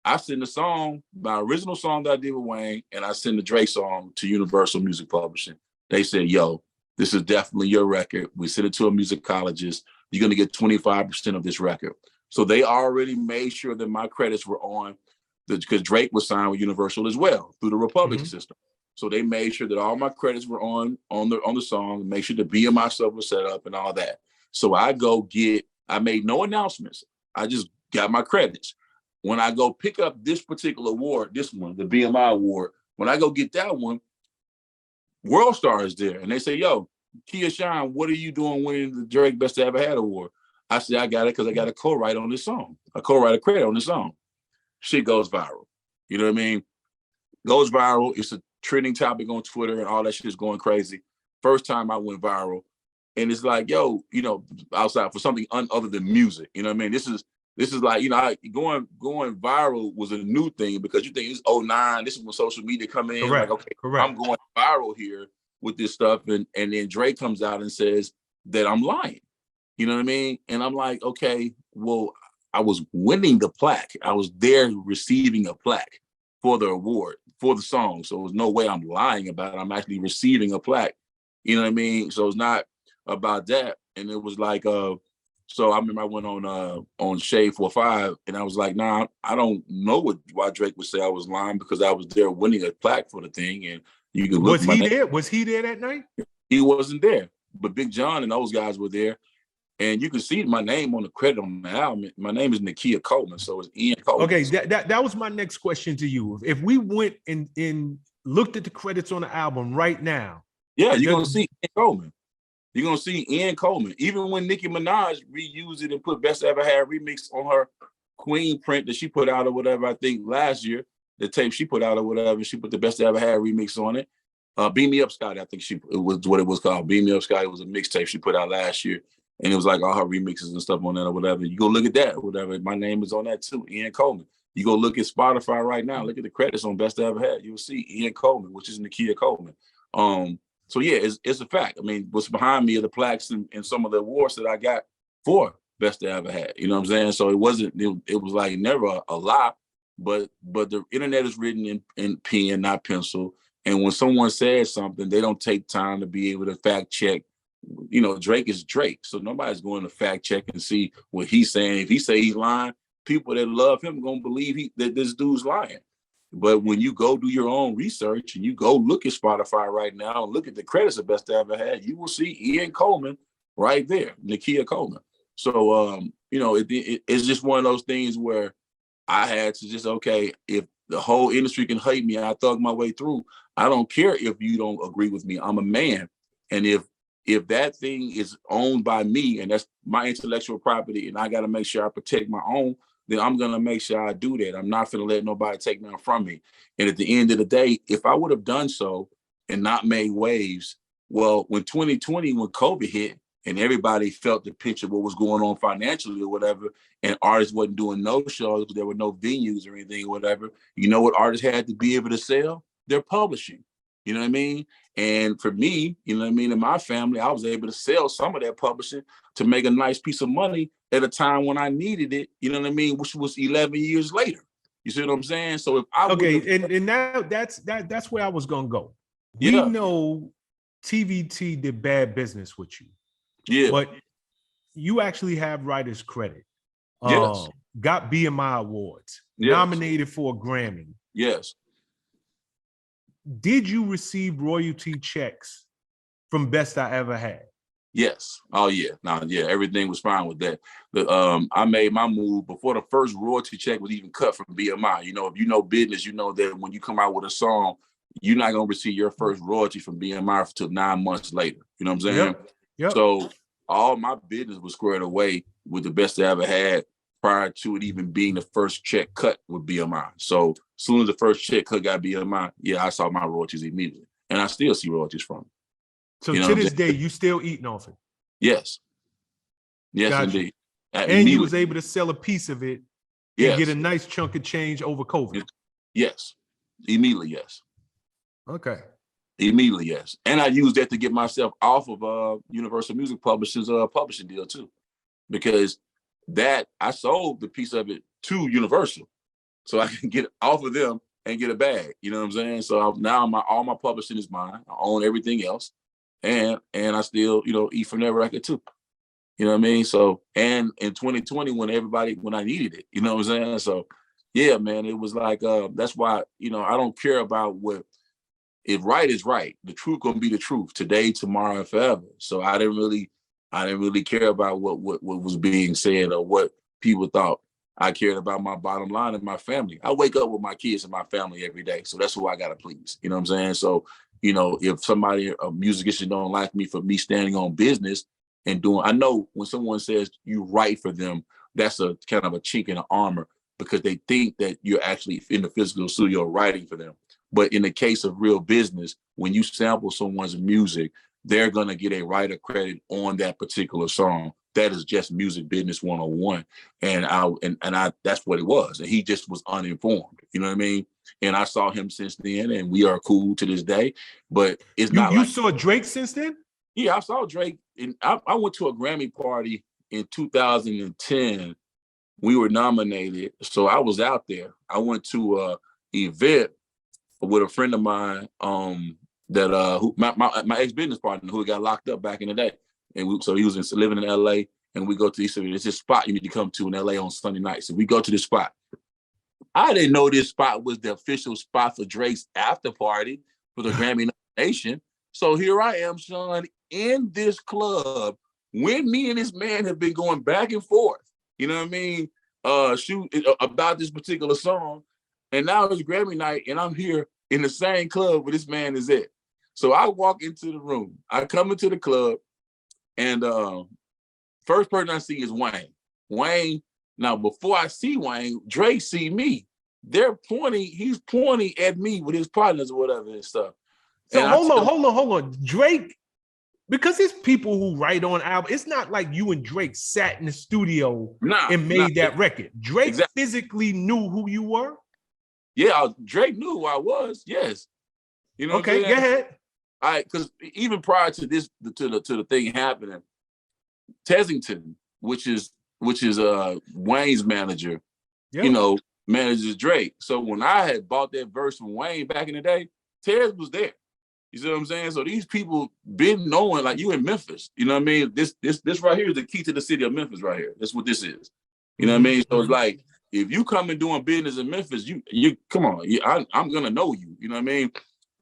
I send the song, my original song that I did with Wayne, and I send the Drake song to Universal Music Publishing. They said, yo, this is definitely your record. We sent it to a musicologist. You're going to get 25% of this record. So they already made sure that my credits were on because Drake was signed with Universal as well through the Republic system. So they made sure that all my credits were on the song, make sure the BMI stuff was set up and all that. So I made no announcements. I just got my credits. When I go pick up this particular award, this one, the BMI award, when I go get that one, World Star is there. And they say, yo, Kia Shine, what are you doing winning the Drake Best I Ever Had award? I said, I got it because I got a co-write on this song. A co-write credit on this song. Shit goes viral. You know what I mean? Goes viral. It's a trending topic on Twitter and all that shit is going crazy. First time I went viral. And it's like, yo, you know, outside for something other than music. You know what I mean? This is like, you know, going viral was a new thing because you think it's 2009. This is when social media come in. Correct. Like, okay, Correct. I'm going viral here with this stuff. And then Drake comes out and says that I'm lying. You know what I mean? And I'm like, okay, well, I was winning the plaque. I was there receiving a plaque for the award, for the song. So there's no way I'm lying about it. I'm actually receiving a plaque. You know what I mean? So it's not about that. And it was like, so I remember I went on Shade 45 and I was like, nah, I don't know why Drake would say I was lying because I was there winning a plaque for the thing. And you can look. Was he there? Was he there that night? He wasn't there, but Big John and those guys were there. And you can see my name on the credit on the album. My name is Nakia Coleman, so it's Ian Coleman. Okay, that was my next question to you. If we went and looked at the credits on the album right now. Yeah, you're going to see Ian Coleman. You're going to see Ian Coleman. Even when Nicki Minaj reused it and put Best I Ever Had remix on her Queen print that she put out or whatever, I think last year, the tape she put out or whatever, she put the Best I Ever Had remix on it. Beam Me Up, Scotty, I think it was what it was called. Beam Me Up, Scotty was a mixtape she put out last year. And it was like all her remixes and stuff on that or whatever. You go look at that or whatever. My name is on that too, Ian Coleman. You go look at Spotify right now, look at the credits on Best I Ever Had. You'll see Ian Coleman, which is Nakia Coleman. So yeah, it's a fact. I mean, what's behind me are the plaques and some of the awards that I got for Best I Ever Had. You know what I'm saying? So it was like never a lie, but the internet is written in pen, not pencil. And when someone says something, they don't take time to be able to fact check. You know, Drake is Drake, so nobody's going to fact check and see what he's saying. If he say he's lying, people that love him are going to believe that this dude's lying. But when you go do your own research and you go look at Spotify right now and look at the credits of Best I Ever Had, you will see Ian Coleman right there, Nakia Coleman. So, you know, it's just one of those things where I had to just, okay, if the whole industry can hate me, I thug my way through. I don't care if you don't agree with me. I'm a man. And if that thing is owned by me and that's my intellectual property and I got to make sure I protect my own, then I'm going to make sure I do that. I'm not going to let nobody take nothing from me. And at the end of the day, if I would have done so and not made waves, well, when 2020, when COVID hit and everybody felt the pinch of what was going on financially or whatever, and artists wasn't doing no shows, there were no venues or anything or whatever, you know what artists had to be able to sell? Their publishing. You know what I mean? And for me, you know what I mean, in my family, I was able to sell some of that publishing to make a nice piece of money at a time when I needed it, you know what I mean, which was 11 years later. You see what I'm saying? So if I and now that's where I was gonna go. We know TVT did bad business with you. Yeah. But you actually have writer's credit. Yes. Got BMI awards, yes. Nominated for a Grammy. Yes. Did you receive royalty checks from Best I Ever Had? Yes. Oh yeah. No, yeah, everything was fine with that. I made my move before the first royalty check was even cut from BMI. You know, if you know business, you know that when you come out with a song, you're not gonna receive your first royalty from BMI until 9 months later. You know what I'm saying? Yep. So all my business was squared away with the Best I Ever Had prior to it even being the first check cut with BMI. So as soon as the first check cut got BMI, yeah, I saw my royalties immediately. And I still see royalties from it. So to this day, you still eating off it? Yes. Yes, gotcha. Indeed. And you was able to sell a piece of it and get a nice chunk of change over COVID? Yes. Immediately, yes. Okay. Immediately, yes. And I used that to get myself off of Universal Music Publishing's publishing deal too. Because that I sold the piece of it to Universal, so I can get off of them and get a bag. You know what I'm saying? So now all my publishing is mine. I own everything else, and I still eat from that record too. You know what I mean? So and in 2020 when I needed it, you know what I'm saying? So Yeah, man. It was like that's why, I don't care about what if right is right. The truth gonna be the truth today, tomorrow, and forever. So I didn't really care about what was being said or what people thought. I cared about my bottom line and my family. I wake up with my kids and my family every day. So that's who I gotta please. You know what I'm saying? So, if somebody, a musician don't like me for me standing on business and doing, I know when someone says you write for them, that's a kind of a chink in the armor because they think that you're actually in the physical studio writing for them. But in the case of real business, when you sample someone's music, they're gonna get a writer credit on that particular song. That is just music business 101. And I that's what it was. And he just was uninformed. You know what I mean? And I saw him since then, and we are cool to this day. But it's You not you like, saw Drake since then? yeah, I saw Drake, and I went to a Grammy party in 2010. We were nominated, so I was out there. I went to a event with a friend of mine, that who my ex business partner who got locked up back in the day, and so he was living in L.A. and we go to this spot you need to come to in L.A. on Sunday nights. So we go to this spot. I didn't know this spot was the official spot for Drake's after party for the Grammy nomination. So here I am, Sean, in this club when me and this man have been going back and forth. You know what I mean? Shoot about this particular song, and now it's Grammy night, and I'm here in the same club where this man is at. So I walk into the room. I come into the club, and first person I see is Wayne. Wayne. Now, before I see Wayne, Drake see me. He's pointing at me with his partners or whatever and stuff. So And I hold tell on. Drake, because it's people who write on albums, it's not like you and Drake sat in the studio and nah, made that record. Drake exactly. physically knew who you were? Yeah, Drake knew who I was. Yes. You know Okay, what I'm go saying? ahead. Because even prior to this, to the thing happening, Tessington, which is Wayne's manager, Yep. manages Drake. So when I had bought that verse from Wayne back in the day, Tez was there. You see what I'm saying? So these people been knowing, like, you in Memphis. You know what I mean? This right here is the key to the city of Memphis right here. That's what this is. You know what I mean? So it's like, if you come and doing business in Memphis, you come on, I'm gonna know you. You know what I mean?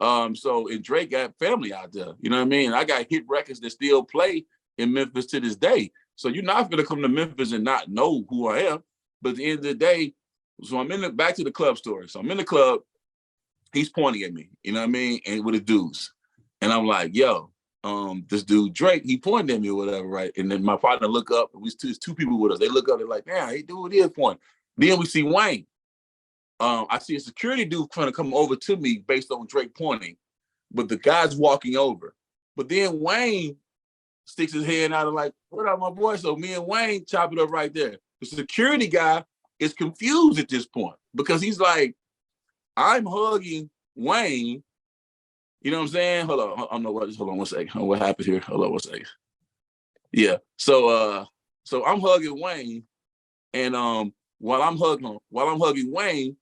And Drake got family out there. You know what I mean? I got hit records that still play in Memphis to this day. So you're not gonna come to Memphis and not know who I am. But at the end of the day, so I'm back to the club story. So I'm in the club, he's pointing at me, you know what I mean? And with the dudes. And I'm like, yo, this dude Drake, he pointed at me or whatever, right? And then my partner look up, and there's two people with us. They look up, they're like, damn, he dude is pointing. Then we see Wayne. I see a security dude trying to come over to me based on Drake pointing, but the guy's walking over. But then Wayne sticks his hand out and like, what up, my boy? So me and Wayne chop it up right there. The security guy is confused at this point because he's like, I'm hugging Wayne. You know what I'm saying? Hold on. I don't know what. Hold on one second. What happened here? Hold on one second. Yeah. So I'm hugging Wayne, and while I'm hugging Wayne,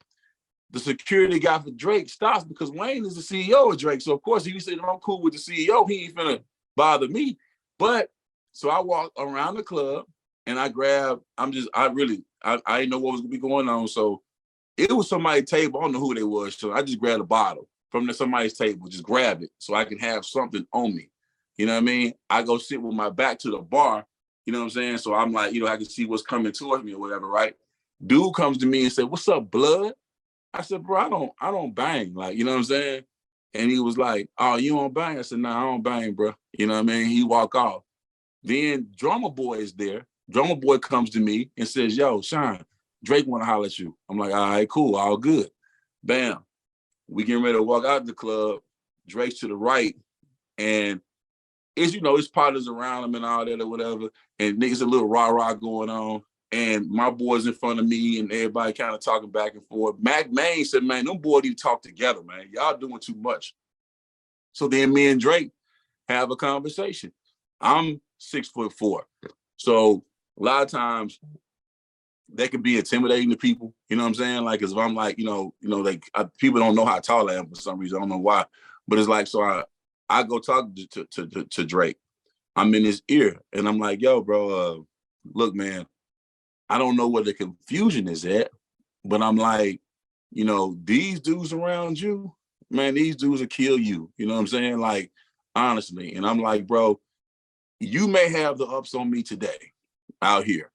the security guy for Drake stops because Wayne is the CEO of Drake. So of course he said, I'm cool with the CEO. He ain't finna bother me. But so I walk around the club and I grab. I didn't know what was gonna be going on. So it was somebody's table. I don't know who they was. So I just grabbed a bottle from somebody's table, just grab it so I can have something on me. You know what I mean? I go sit with my back to the bar, you know what I'm saying? So I'm like, I can see what's coming towards me or whatever, right? Dude comes to me and said, what's up, blood? I said, bro, I don't bang. Like, you know what I'm saying? And he was like, oh, you don't bang? I said, no, I don't bang, bro. You know what I mean? He walk off. Then Drummer Boy is there. Drummer Boy comes to me and says, yo, Sean, Drake want to holler at you. I'm like, all right, cool, all good. Bam. We getting ready to walk out the club. Drake's to the right. And his partners around him and all that or whatever. And niggas a little rah-rah going on. And my boys in front of me and everybody kind of talking back and forth. Mac Main said, man, them boys need to talk together, man. Y'all doing too much. So then me and Drake have a conversation. I'm 6'4". So a lot of times that can be intimidating to people. You know what I'm saying? Like, cause if I'm like, people don't know how tall I am for some reason. I don't know why, but it's like, so I go talk to Drake. I'm in his ear and I'm like, yo, bro, look, man, I don't know where the confusion is at, But I'm like, these dudes around you, man, these dudes will kill you. You know what I'm saying? Like, honestly. And I'm like, bro, you may have the ups on me today out here,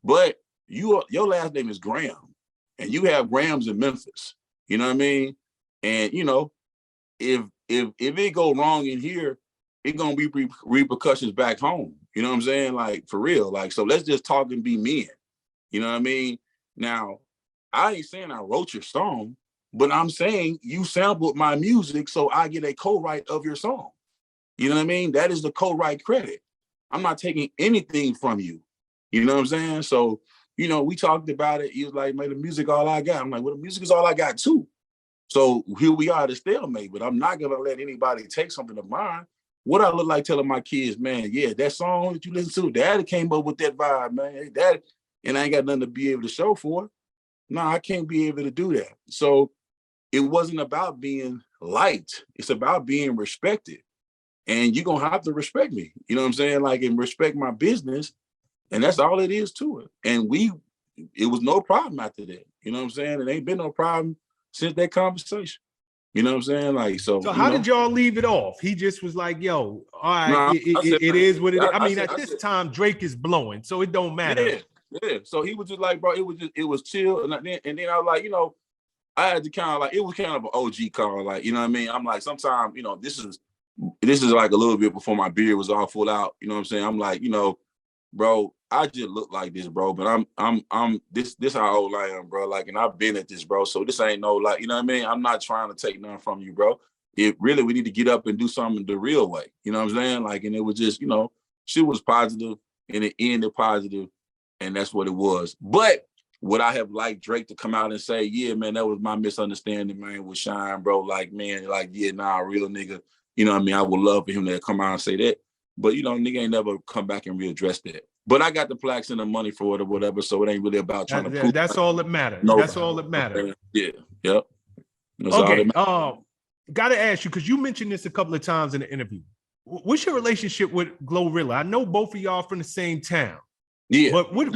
but your last name is Graham, and you have Grahams in Memphis. You know what I mean? And if it go wrong in here, it gonna be repercussions back home. You know what I'm saying? Like, for real. Like, so let's just talk and be men. You know what I mean? Now, I ain't saying I wrote your song, but I'm saying you sampled my music, so I get a co-write of your song. You know what I mean? That is the co-write credit. I'm not taking anything from you. You know what I'm saying? So, we talked about it. He was like, man, the music all I got. I'm like, well, the music is all I got too. So here we are at a stalemate, but I'm not gonna let anybody take something of mine. What I look like telling my kids, man, yeah, that song that you listen to, daddy came up with that vibe, man. Hey, daddy, and I ain't got nothing to be able to show for it. No, I can't be able to do that. So it wasn't about being liked. It's about being respected. And you're gonna have to respect me. You know what I'm saying? Like, and respect my business. And that's all it is to it. And it was no problem after that. You know what I'm saying? It ain't been no problem since that conversation. You know what I'm saying? Like, so how did y'all leave it off? He just was like, yo, all right, no, it is what it is. I mean, at this time Drake is blowing, so it don't matter. Yeah. So he was just like, bro, it was chill. And then I was like, I had to kind of like, it was kind of an OG call. Like, you know what I mean? I'm like, sometimes, this is like a little bit before my beard was all full out. You know what I'm saying? I'm like, bro, I just look like this, bro. But I'm this how old I am, bro. Like, and I've been at this, bro. So this ain't no, like, you know what I mean? I'm not trying to take nothing from you, bro. We need to get up and do something the real way. You know what I'm saying? Like, and it was just, she was positive and it ended positive, and that's what it was. But would I have liked Drake to come out and say, yeah, man, that was my misunderstanding, man, with Shine, bro. Like, man, like, yeah, nah, real nigga. You know what I mean? I would love for him to come out and say that. But, nigga ain't never come back and readdress that. But I got the plaques and the money for it or whatever, so it ain't really about trying to prove. That's all that matters. No, that's all that matters. Yeah, yep. That's okay, got to ask you, because you mentioned this a couple of times in the interview. What's your relationship with GloRilla? I know both of y'all from the same town. Yeah. But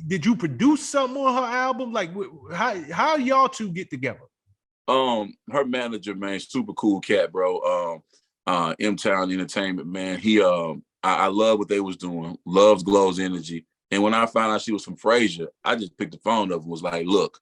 did you produce something on her album? Like, how y'all two get together? Her manager, man, super cool cat, bro. M-Town Entertainment, man. He I love what they was doing. Loves Glow's energy. And when I found out she was from Frazier, I just picked the phone up and was like, look,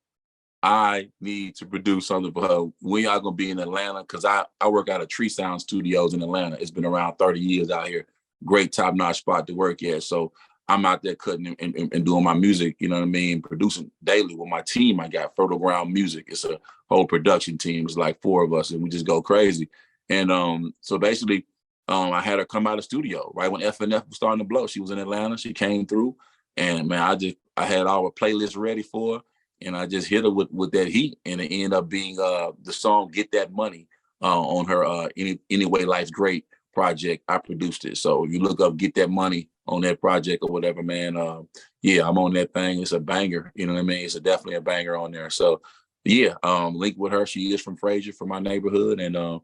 I need to produce something for her. When y'all gonna be in Atlanta? Because I work out of Tree Sound Studios in Atlanta. It's been around 30 years out here. Great top-notch spot to work at. So I'm out there cutting and doing my music, you know what I mean? Producing daily with my team. I got Fertile Ground Music. It's a whole production team. It's like 4 of us, and we just go crazy. And so basically, I had her come out of the studio right when FNF was starting to blow. She was in Atlanta. She came through, and man, I had our playlist ready for her, and I just hit her with that heat, and it ended up being the song "Get That Money" on her Anyway Life's Great project. I produced it. So if you look up "Get That Money" on that project or whatever, man, yeah, I'm on that thing. It's a banger. You know what I mean? It's definitely a banger on there. So yeah, linked with her. She is from Frazier, from my neighborhood, and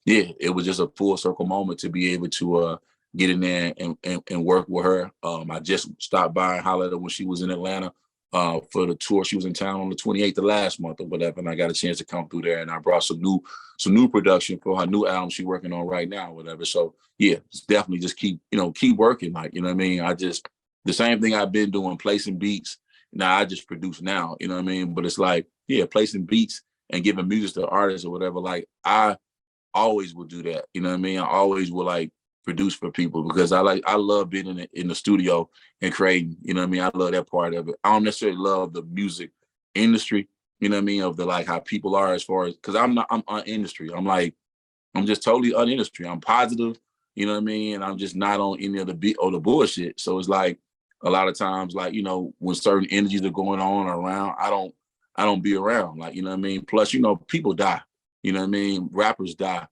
yeah, it was just a full circle moment to be able to get in there and work with her. I just stopped by and hollered at her when she was in Atlanta for the tour. She was in town on the 28th of last month or whatever, and I got a chance to come through there, and I brought some new production for her new album she's working on right now or whatever. So yeah, it's definitely just keep working, like, you know what I mean? The same thing I've been doing, placing beats. Now I just produce now, you know what I mean? But it's like, yeah, placing beats and giving music to artists or whatever. Like, I always will do that. You know what I mean? I always will like produce for people because I love being in the studio and creating. You know what I mean? I love that part of it. I don't necessarily love the music industry, you know what I mean, of the like how people are as far as, because I'm un-industry. I'm just totally un-industry. I'm positive, you know what I mean? And I'm just not on any of the beat or the bullshit. So it's like a lot of times, like, when certain energies are going on around, I don't be around. Like, you know what I mean? Plus, people die. You know what I mean? Rappers die,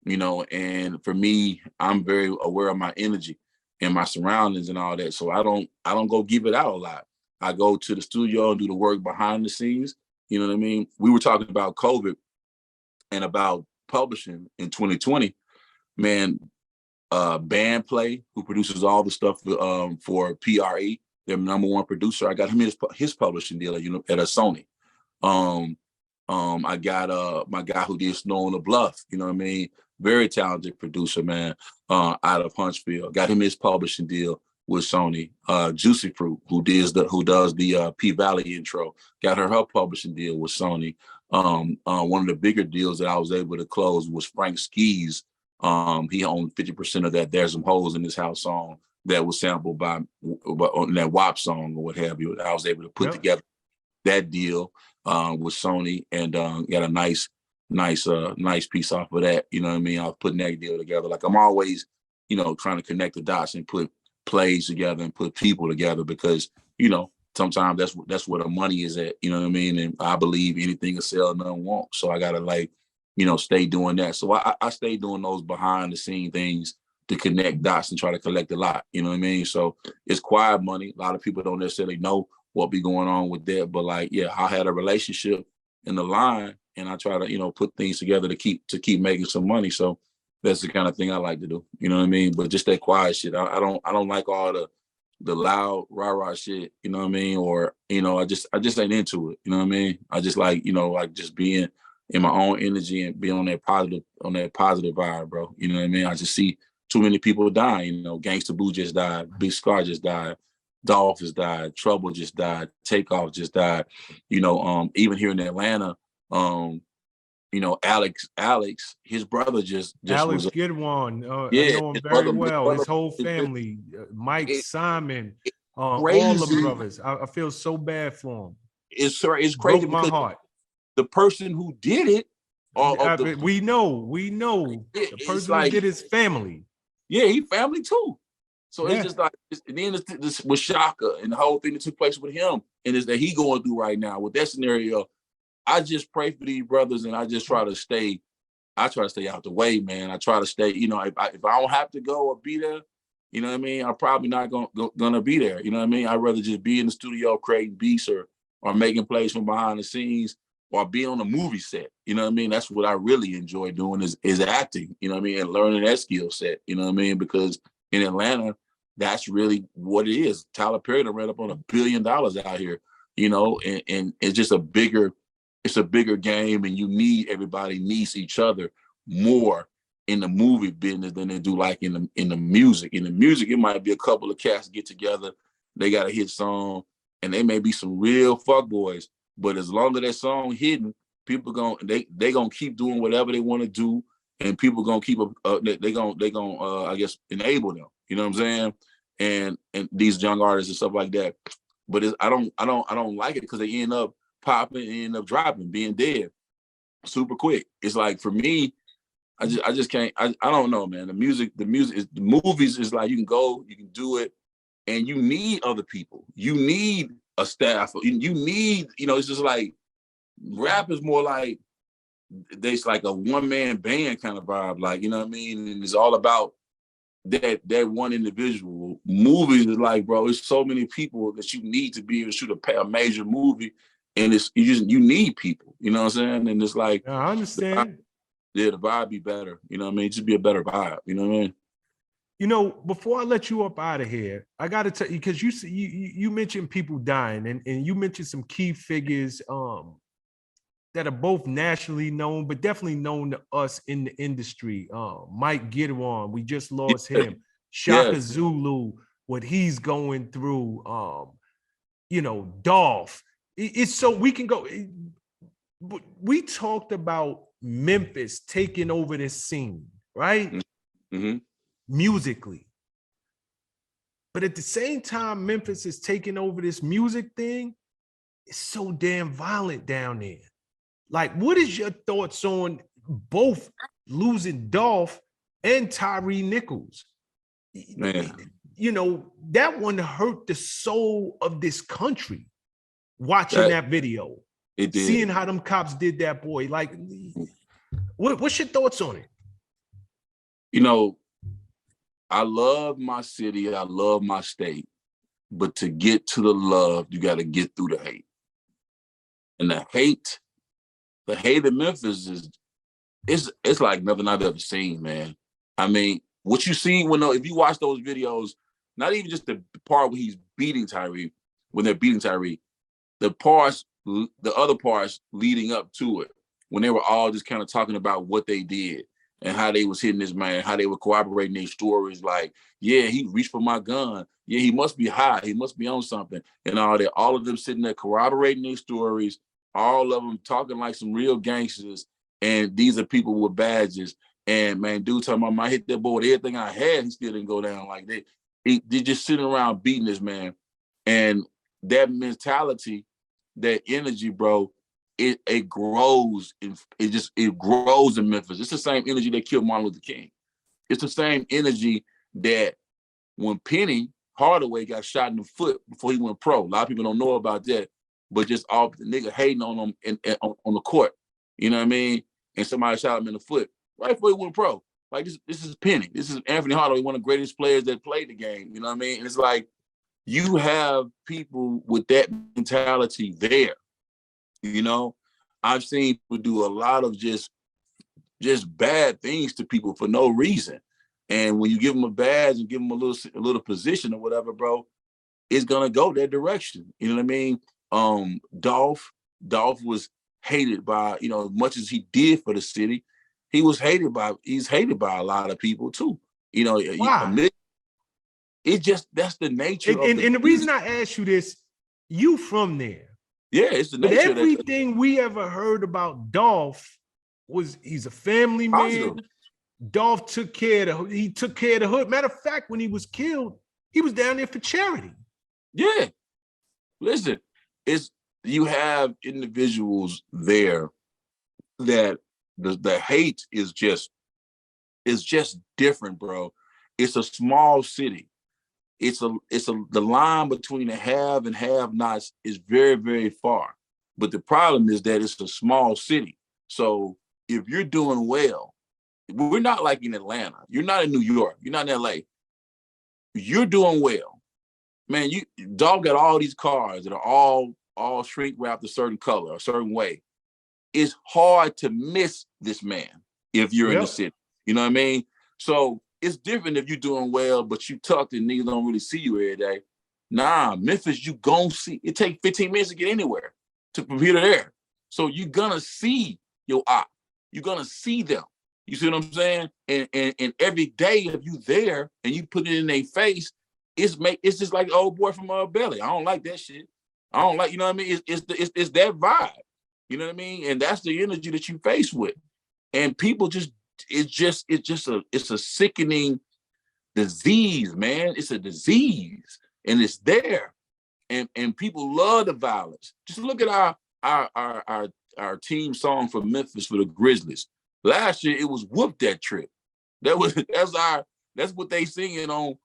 and for me, I'm very aware of my energy and my surroundings and all that. So I don't go give it out a lot. I go to the studio and do the work behind the scenes. You know what I mean? We were talking about COVID and about publishing in 2020. Man, Bandplay, who produces all the stuff for PRE, their number one producer, I got him his publishing deal at a Sony. I got my guy who did Snow on the Bluff, you know what I mean? Very talented producer, man, out of Huntsville. Got him his publishing deal with Sony. Juicy Fruit, who does the P Valley intro, got her publishing deal with Sony. One of the bigger deals that I was able to close was Frank Ski's. He owned 50% of that There's Some Holes in This House song that was sampled by on that WAP song or what have you. I was able to put together that deal with Sony and got a nice piece off of that. You know what I mean? I was putting that deal together. Like I'm always, trying to connect the dots and put plays together and put people together because, sometimes that's where the money is at. You know what I mean? And I believe anything will sell, none won't. So I gotta stay doing that. So I stay doing those behind the scene things to connect dots and try to collect a lot. You know what I mean? So it's quiet money. A lot of people don't necessarily know what be going on with that. But I had a relationship in the line and I try to, put things together to keep making some money. So that's the kind of thing I like to do. You know what I mean? But just that quiet shit. I don't like all the loud rah-rah shit, you know what I mean? Or, I just ain't into it. You know what I mean? I just like just being in my own energy and be on that positive vibe, bro. You know what I mean? I just see too many people dying. Gangsta Boo just died, Big Scar just died, Dolph has died, Trouble just died, Takeoff just died. Even here in Atlanta, Alex, his brother just Alex was Gidwan. yeah, I know him very well. His whole family, Mike, Simon, all the brothers. I feel so bad for him. It's crazy broke my heart. The person who did it, we know the person who did his family. Yeah, he family too. So it's just like, and then this with Shaka and the whole thing that took place with him, and is that he going through right now with that scenario. I just pray for these brothers, and I just try to stay. I try to stay out the way, man. I try to stay. If I don't have to go or be there, you know what I mean. I'm probably not gonna be there. You know what I mean. I'd rather just be in the studio creating beats or making plays from behind the scenes or be on a movie set. You know what I mean. That's what I really enjoy doing is acting. You know what I mean, and learning that skill set. You know what I mean, because in Atlanta, that's really what it is. Tyler Perry ran up on $1 billion out here. And it's just a bigger game, and everybody needs each other more in the movie business than they do like in the music. In the music, it might be a couple of cats get together, they got a hit song, and they may be some real fuckboys, but as long as that song hitting, people they gonna keep doing whatever they want to do, and people gonna keep they gonna I guess enable them. You know what I'm saying? And these young artists and stuff like that. But I don't like it because they end up popping and end up dropping, being dead super quick. It's like, for me, I just can't. I don't know, man. The movies is like, you can go, you can do it, and you need other people. You need a staff. You need, it's just like rap is more like there's like a one-man band kind of vibe, like, you know what I mean? And it's all about that one individual. Movies is like, bro, it's so many people that you need to be able to shoot a major movie, and you need people, you know what I'm saying? And it's like, I understand. The vibe be better, you know what I mean? Just be a better vibe, you know what I mean? Before I let you up out of here, I got to tell you, because you mentioned people dying, and you mentioned some key figures that are both nationally known, but definitely known to us in the industry. Mike Gidwan, we just lost him. Shaka Zulu, what he's going through. Dolph. It's so we can go. We talked about Memphis taking over this scene, right? Mm-hmm. Musically. But at the same time, Memphis is taking over this music thing. It's so damn violent down there. Like, what is your thoughts on both losing Dolph and Tyree Nichols? Man. That one hurt the soul of this country. Watching that video, it did. Seeing how them cops did that boy. Like, what's your thoughts on it? I love my city. I love my state. But to get to the love, you got to get through the hate. And the hate in Memphis it's like nothing I've ever seen, man. I mean, what you see if you watch those videos, not even just the part where he's beating Tyree, when they're beating Tyree, the parts the other parts leading up to it, when they were all just kind of talking about what they did and how they was hitting this man, how they were corroborating their stories. Like, yeah, he reached for my gun. Yeah, he must be high. He must be on something. And all that. All of them sitting there corroborating their stories. All of them talking like some real gangsters. And these are people with badges. And man, dude talking about, I hit that boy with everything I had. He still didn't go down like that. They just sitting around beating this man. And that mentality, that energy, bro, it grows. It grows in Memphis. It's the same energy that killed Martin Luther King. It's the same energy that when Penny Hardaway got shot in the foot before he went pro. A lot of people don't know about that, but just all the nigga hating on him on the court. You know what I mean? And somebody shot him in the foot right before he went pro. Like this is Penny. This is Anthony Hardaway, one of the greatest players that played the game. You know what I mean? And it's like you have people with that mentality there. You know, I've seen people do a lot of just bad things to people for no reason. And when you give them a badge and give them a little position or whatever, bro, it's gonna go that direction. You know what I mean? Dolph was hated by, you know, as much as he did for the city, he's hated by a lot of people too. You know, why? That's the nature and the reason I ask you this, you from there. Yeah, it's the nature. But everything we ever heard about Dolph was he's a family man. Dolph took care of the hood. Matter of fact, when he was killed, he was down there for charity. Yeah. Listen, you have individuals there that the hate is just different, bro. It's a small city. The line between the have and have-nots is very, very far. But the problem is that it's a small city. So if you're doing well, we're not like in Atlanta. You're not in New York. You're not in LA. You're doing well. Man, Dog got all these cars that are all shrink wrapped a certain color, a certain way. It's hard to miss this man if you're in the city. You know what I mean? So it's different if you're doing well, but you tucked and niggas don't really see you every day. Nah, Memphis, you gon' see. It take 15 minutes to get anywhere from here to there. So you're gonna see your op. You're gonna see them. You see what I'm saying? And every day if you there and you put it in their face, it's just like the old boy from Belly. I don't like that shit. I don't like, you know what I mean? It's that vibe. You know what I mean? And that's the energy that you face with. And people it's a sickening disease, man. It's a disease, and it's there, and people love the violence. Just look at our team song for Memphis for the Grizzlies. Last year it was "Whoop That Trick." That's what they singing on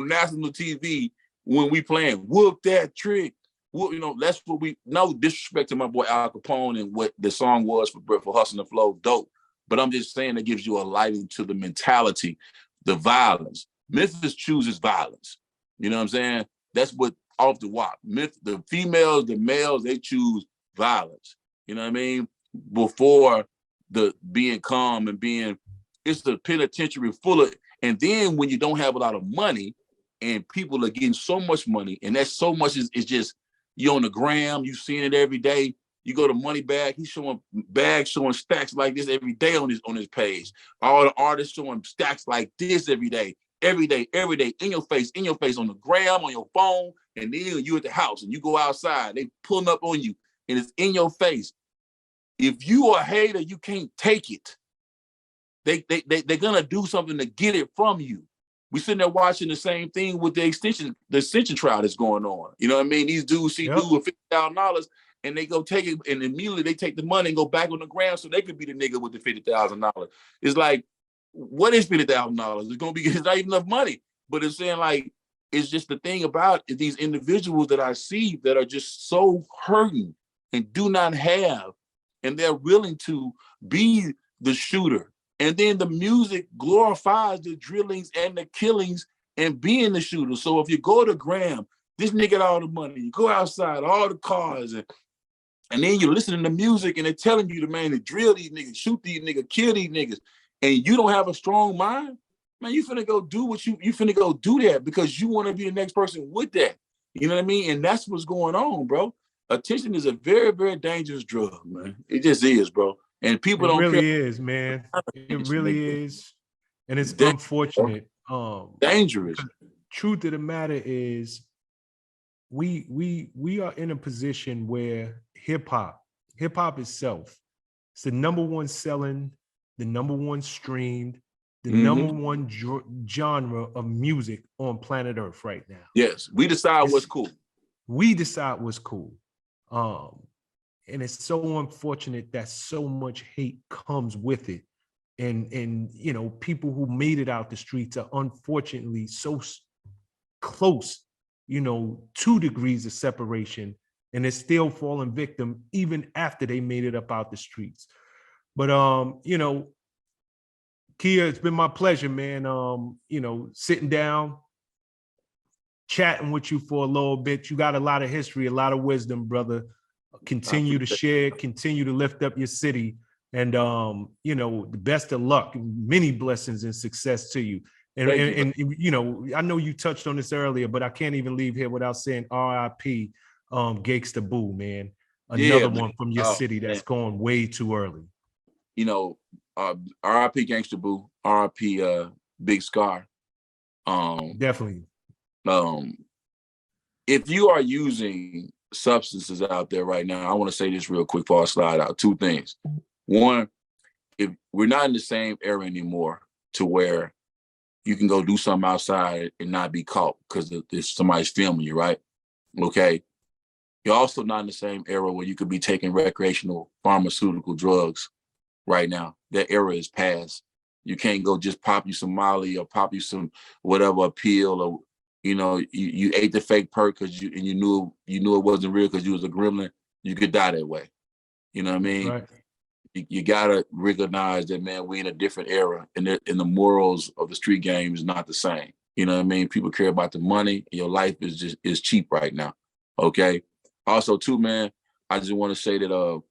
national TV when we playing "Whoop That Trick." Well, you know, that's what we. No disrespect to my boy Al Capone and what the song was for Hustle and Flow, dope. But I'm just saying that gives you a lighting to the mentality, the violence. Memphis chooses violence. You know what I'm saying? That's what off the walk. The females, the males, they choose violence. You know what I mean? Before the being calm and it's the penitentiary full of, and then when you don't have a lot of money and people are getting so much money, and that so much is just, you on the gram, you seeing it every day. You go to Money Bag, he's showing bags, showing stacks like this every day on his page. All the artists showing stacks like this every day, in your face, on the gram, on your phone, and then you at the house and you go outside, they pulling up on you and it's in your face. If you are a hater, you can't take it. They're gonna do something to get it from you. We sitting there watching the same thing with the extension trial that's going on. You know what I mean? These dudes see dude with $50,000 and they go take it, and immediately they take the money and go back on the ground so they could be the nigga with the $50,000. It's like, what is $50,000? It's not even enough money. But it's saying, like, it's just the thing about these individuals that I see that are just so hurting and do not have, and they're willing to be the shooter. And then the music glorifies the drillings and the killings and being the shooter. So if you go to Graham, this nigga got all the money, you go outside, all the cars, and then you're listening to music and they're telling you, to drill these niggas, shoot these niggas, kill these niggas, and you don't have a strong mind, man, you finna go do you finna go do that because you want to be the next person with that. You know what I mean? And that's what's going on, bro. attention is a very, very dangerous drug, man. It just is, bro. And people don't really care. is, man. It really is. And it's Dangerous, unfortunate. dangerous. Truth of the matter is we are in a position where hip hop itself, it's the number one selling, the number one streamed, the number one genre of music on planet Earth right now. Yes, we decide what's cool. We decide what's cool. And it's so unfortunate that so much hate comes with it. And you know, people who made it out the streets are unfortunately so close, you know, 2 degrees of separation, and they're still falling victim even after they made it up out the streets. But you know, Kia, it's been my pleasure, man. You know, sitting down, chatting with you for a little bit. You got a lot of history, a lot of wisdom, brother. Continue to share, continue to lift up your city. And you know, the best of luck, many blessings and success to you. And you know, I know you touched on this earlier, but I can't even leave here without saying R.I.P. Gangsta Boo, man. Another one from your city that's gone way too early. You know, R.I.P. Gangsta Boo, R.I.P. Big Scar. Definitely. If you are using substances out there right now, I want to say this real quick before I slide out. 2 things. One, if we're not in the same era anymore to where you can go do something outside and not be caught because somebody's filming you, right? Okay. You're also not in the same era where you could be taking recreational pharmaceutical drugs right now. That era is past. You can't go just pop you some Molly or pop you some whatever, a pill, or you know, you ate the fake perk because you knew it wasn't real because you was a gremlin. You could die that way. You know what I mean? Right. You gotta recognize that, man, we in a different era, and the morals of the street game is not the same. You know what I mean? People care about the money. Your life is cheap right now. Okay. Also, too, man, I just want to say that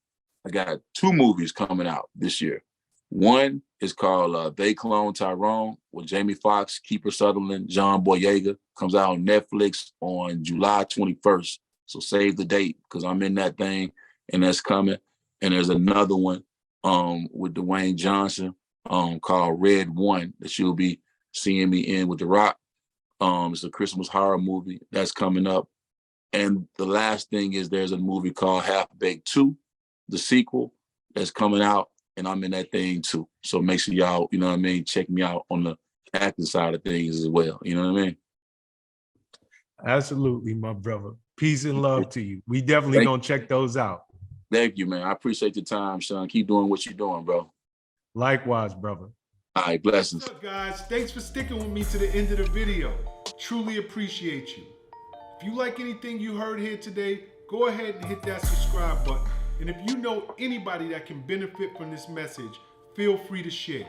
I got 2 movies coming out this year. One is called They Clone Tyrone with Jamie Foxx, Kiefer Sutherland, John Boyega. Comes out on Netflix on July 21st. So save the date because I'm in that thing and that's coming. And there's another one with Dwayne Johnson called Red One that you'll be seeing me in with The Rock. It's a Christmas horror movie that's coming up. And the last thing is there's a movie called Half Baked 2, the sequel that's coming out, and I'm in that thing too. So make sure y'all, you know what I mean, check me out on the acting side of things as well. You know what I mean? Absolutely, my brother. Peace and love to you. We definitely gonna check those out. Thank you, man. I appreciate your time, Sean. Keep doing what you're doing, bro. Likewise, brother. All right, blessings. What's up, guys? Thanks for sticking with me to the end of the video. Truly appreciate you. If you like anything you heard here today, go ahead and hit that subscribe button. And if you know anybody that can benefit from this message, feel free to share.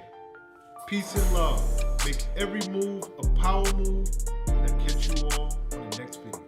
Peace and love. Make every move a power move, and I'll catch you all on the next video.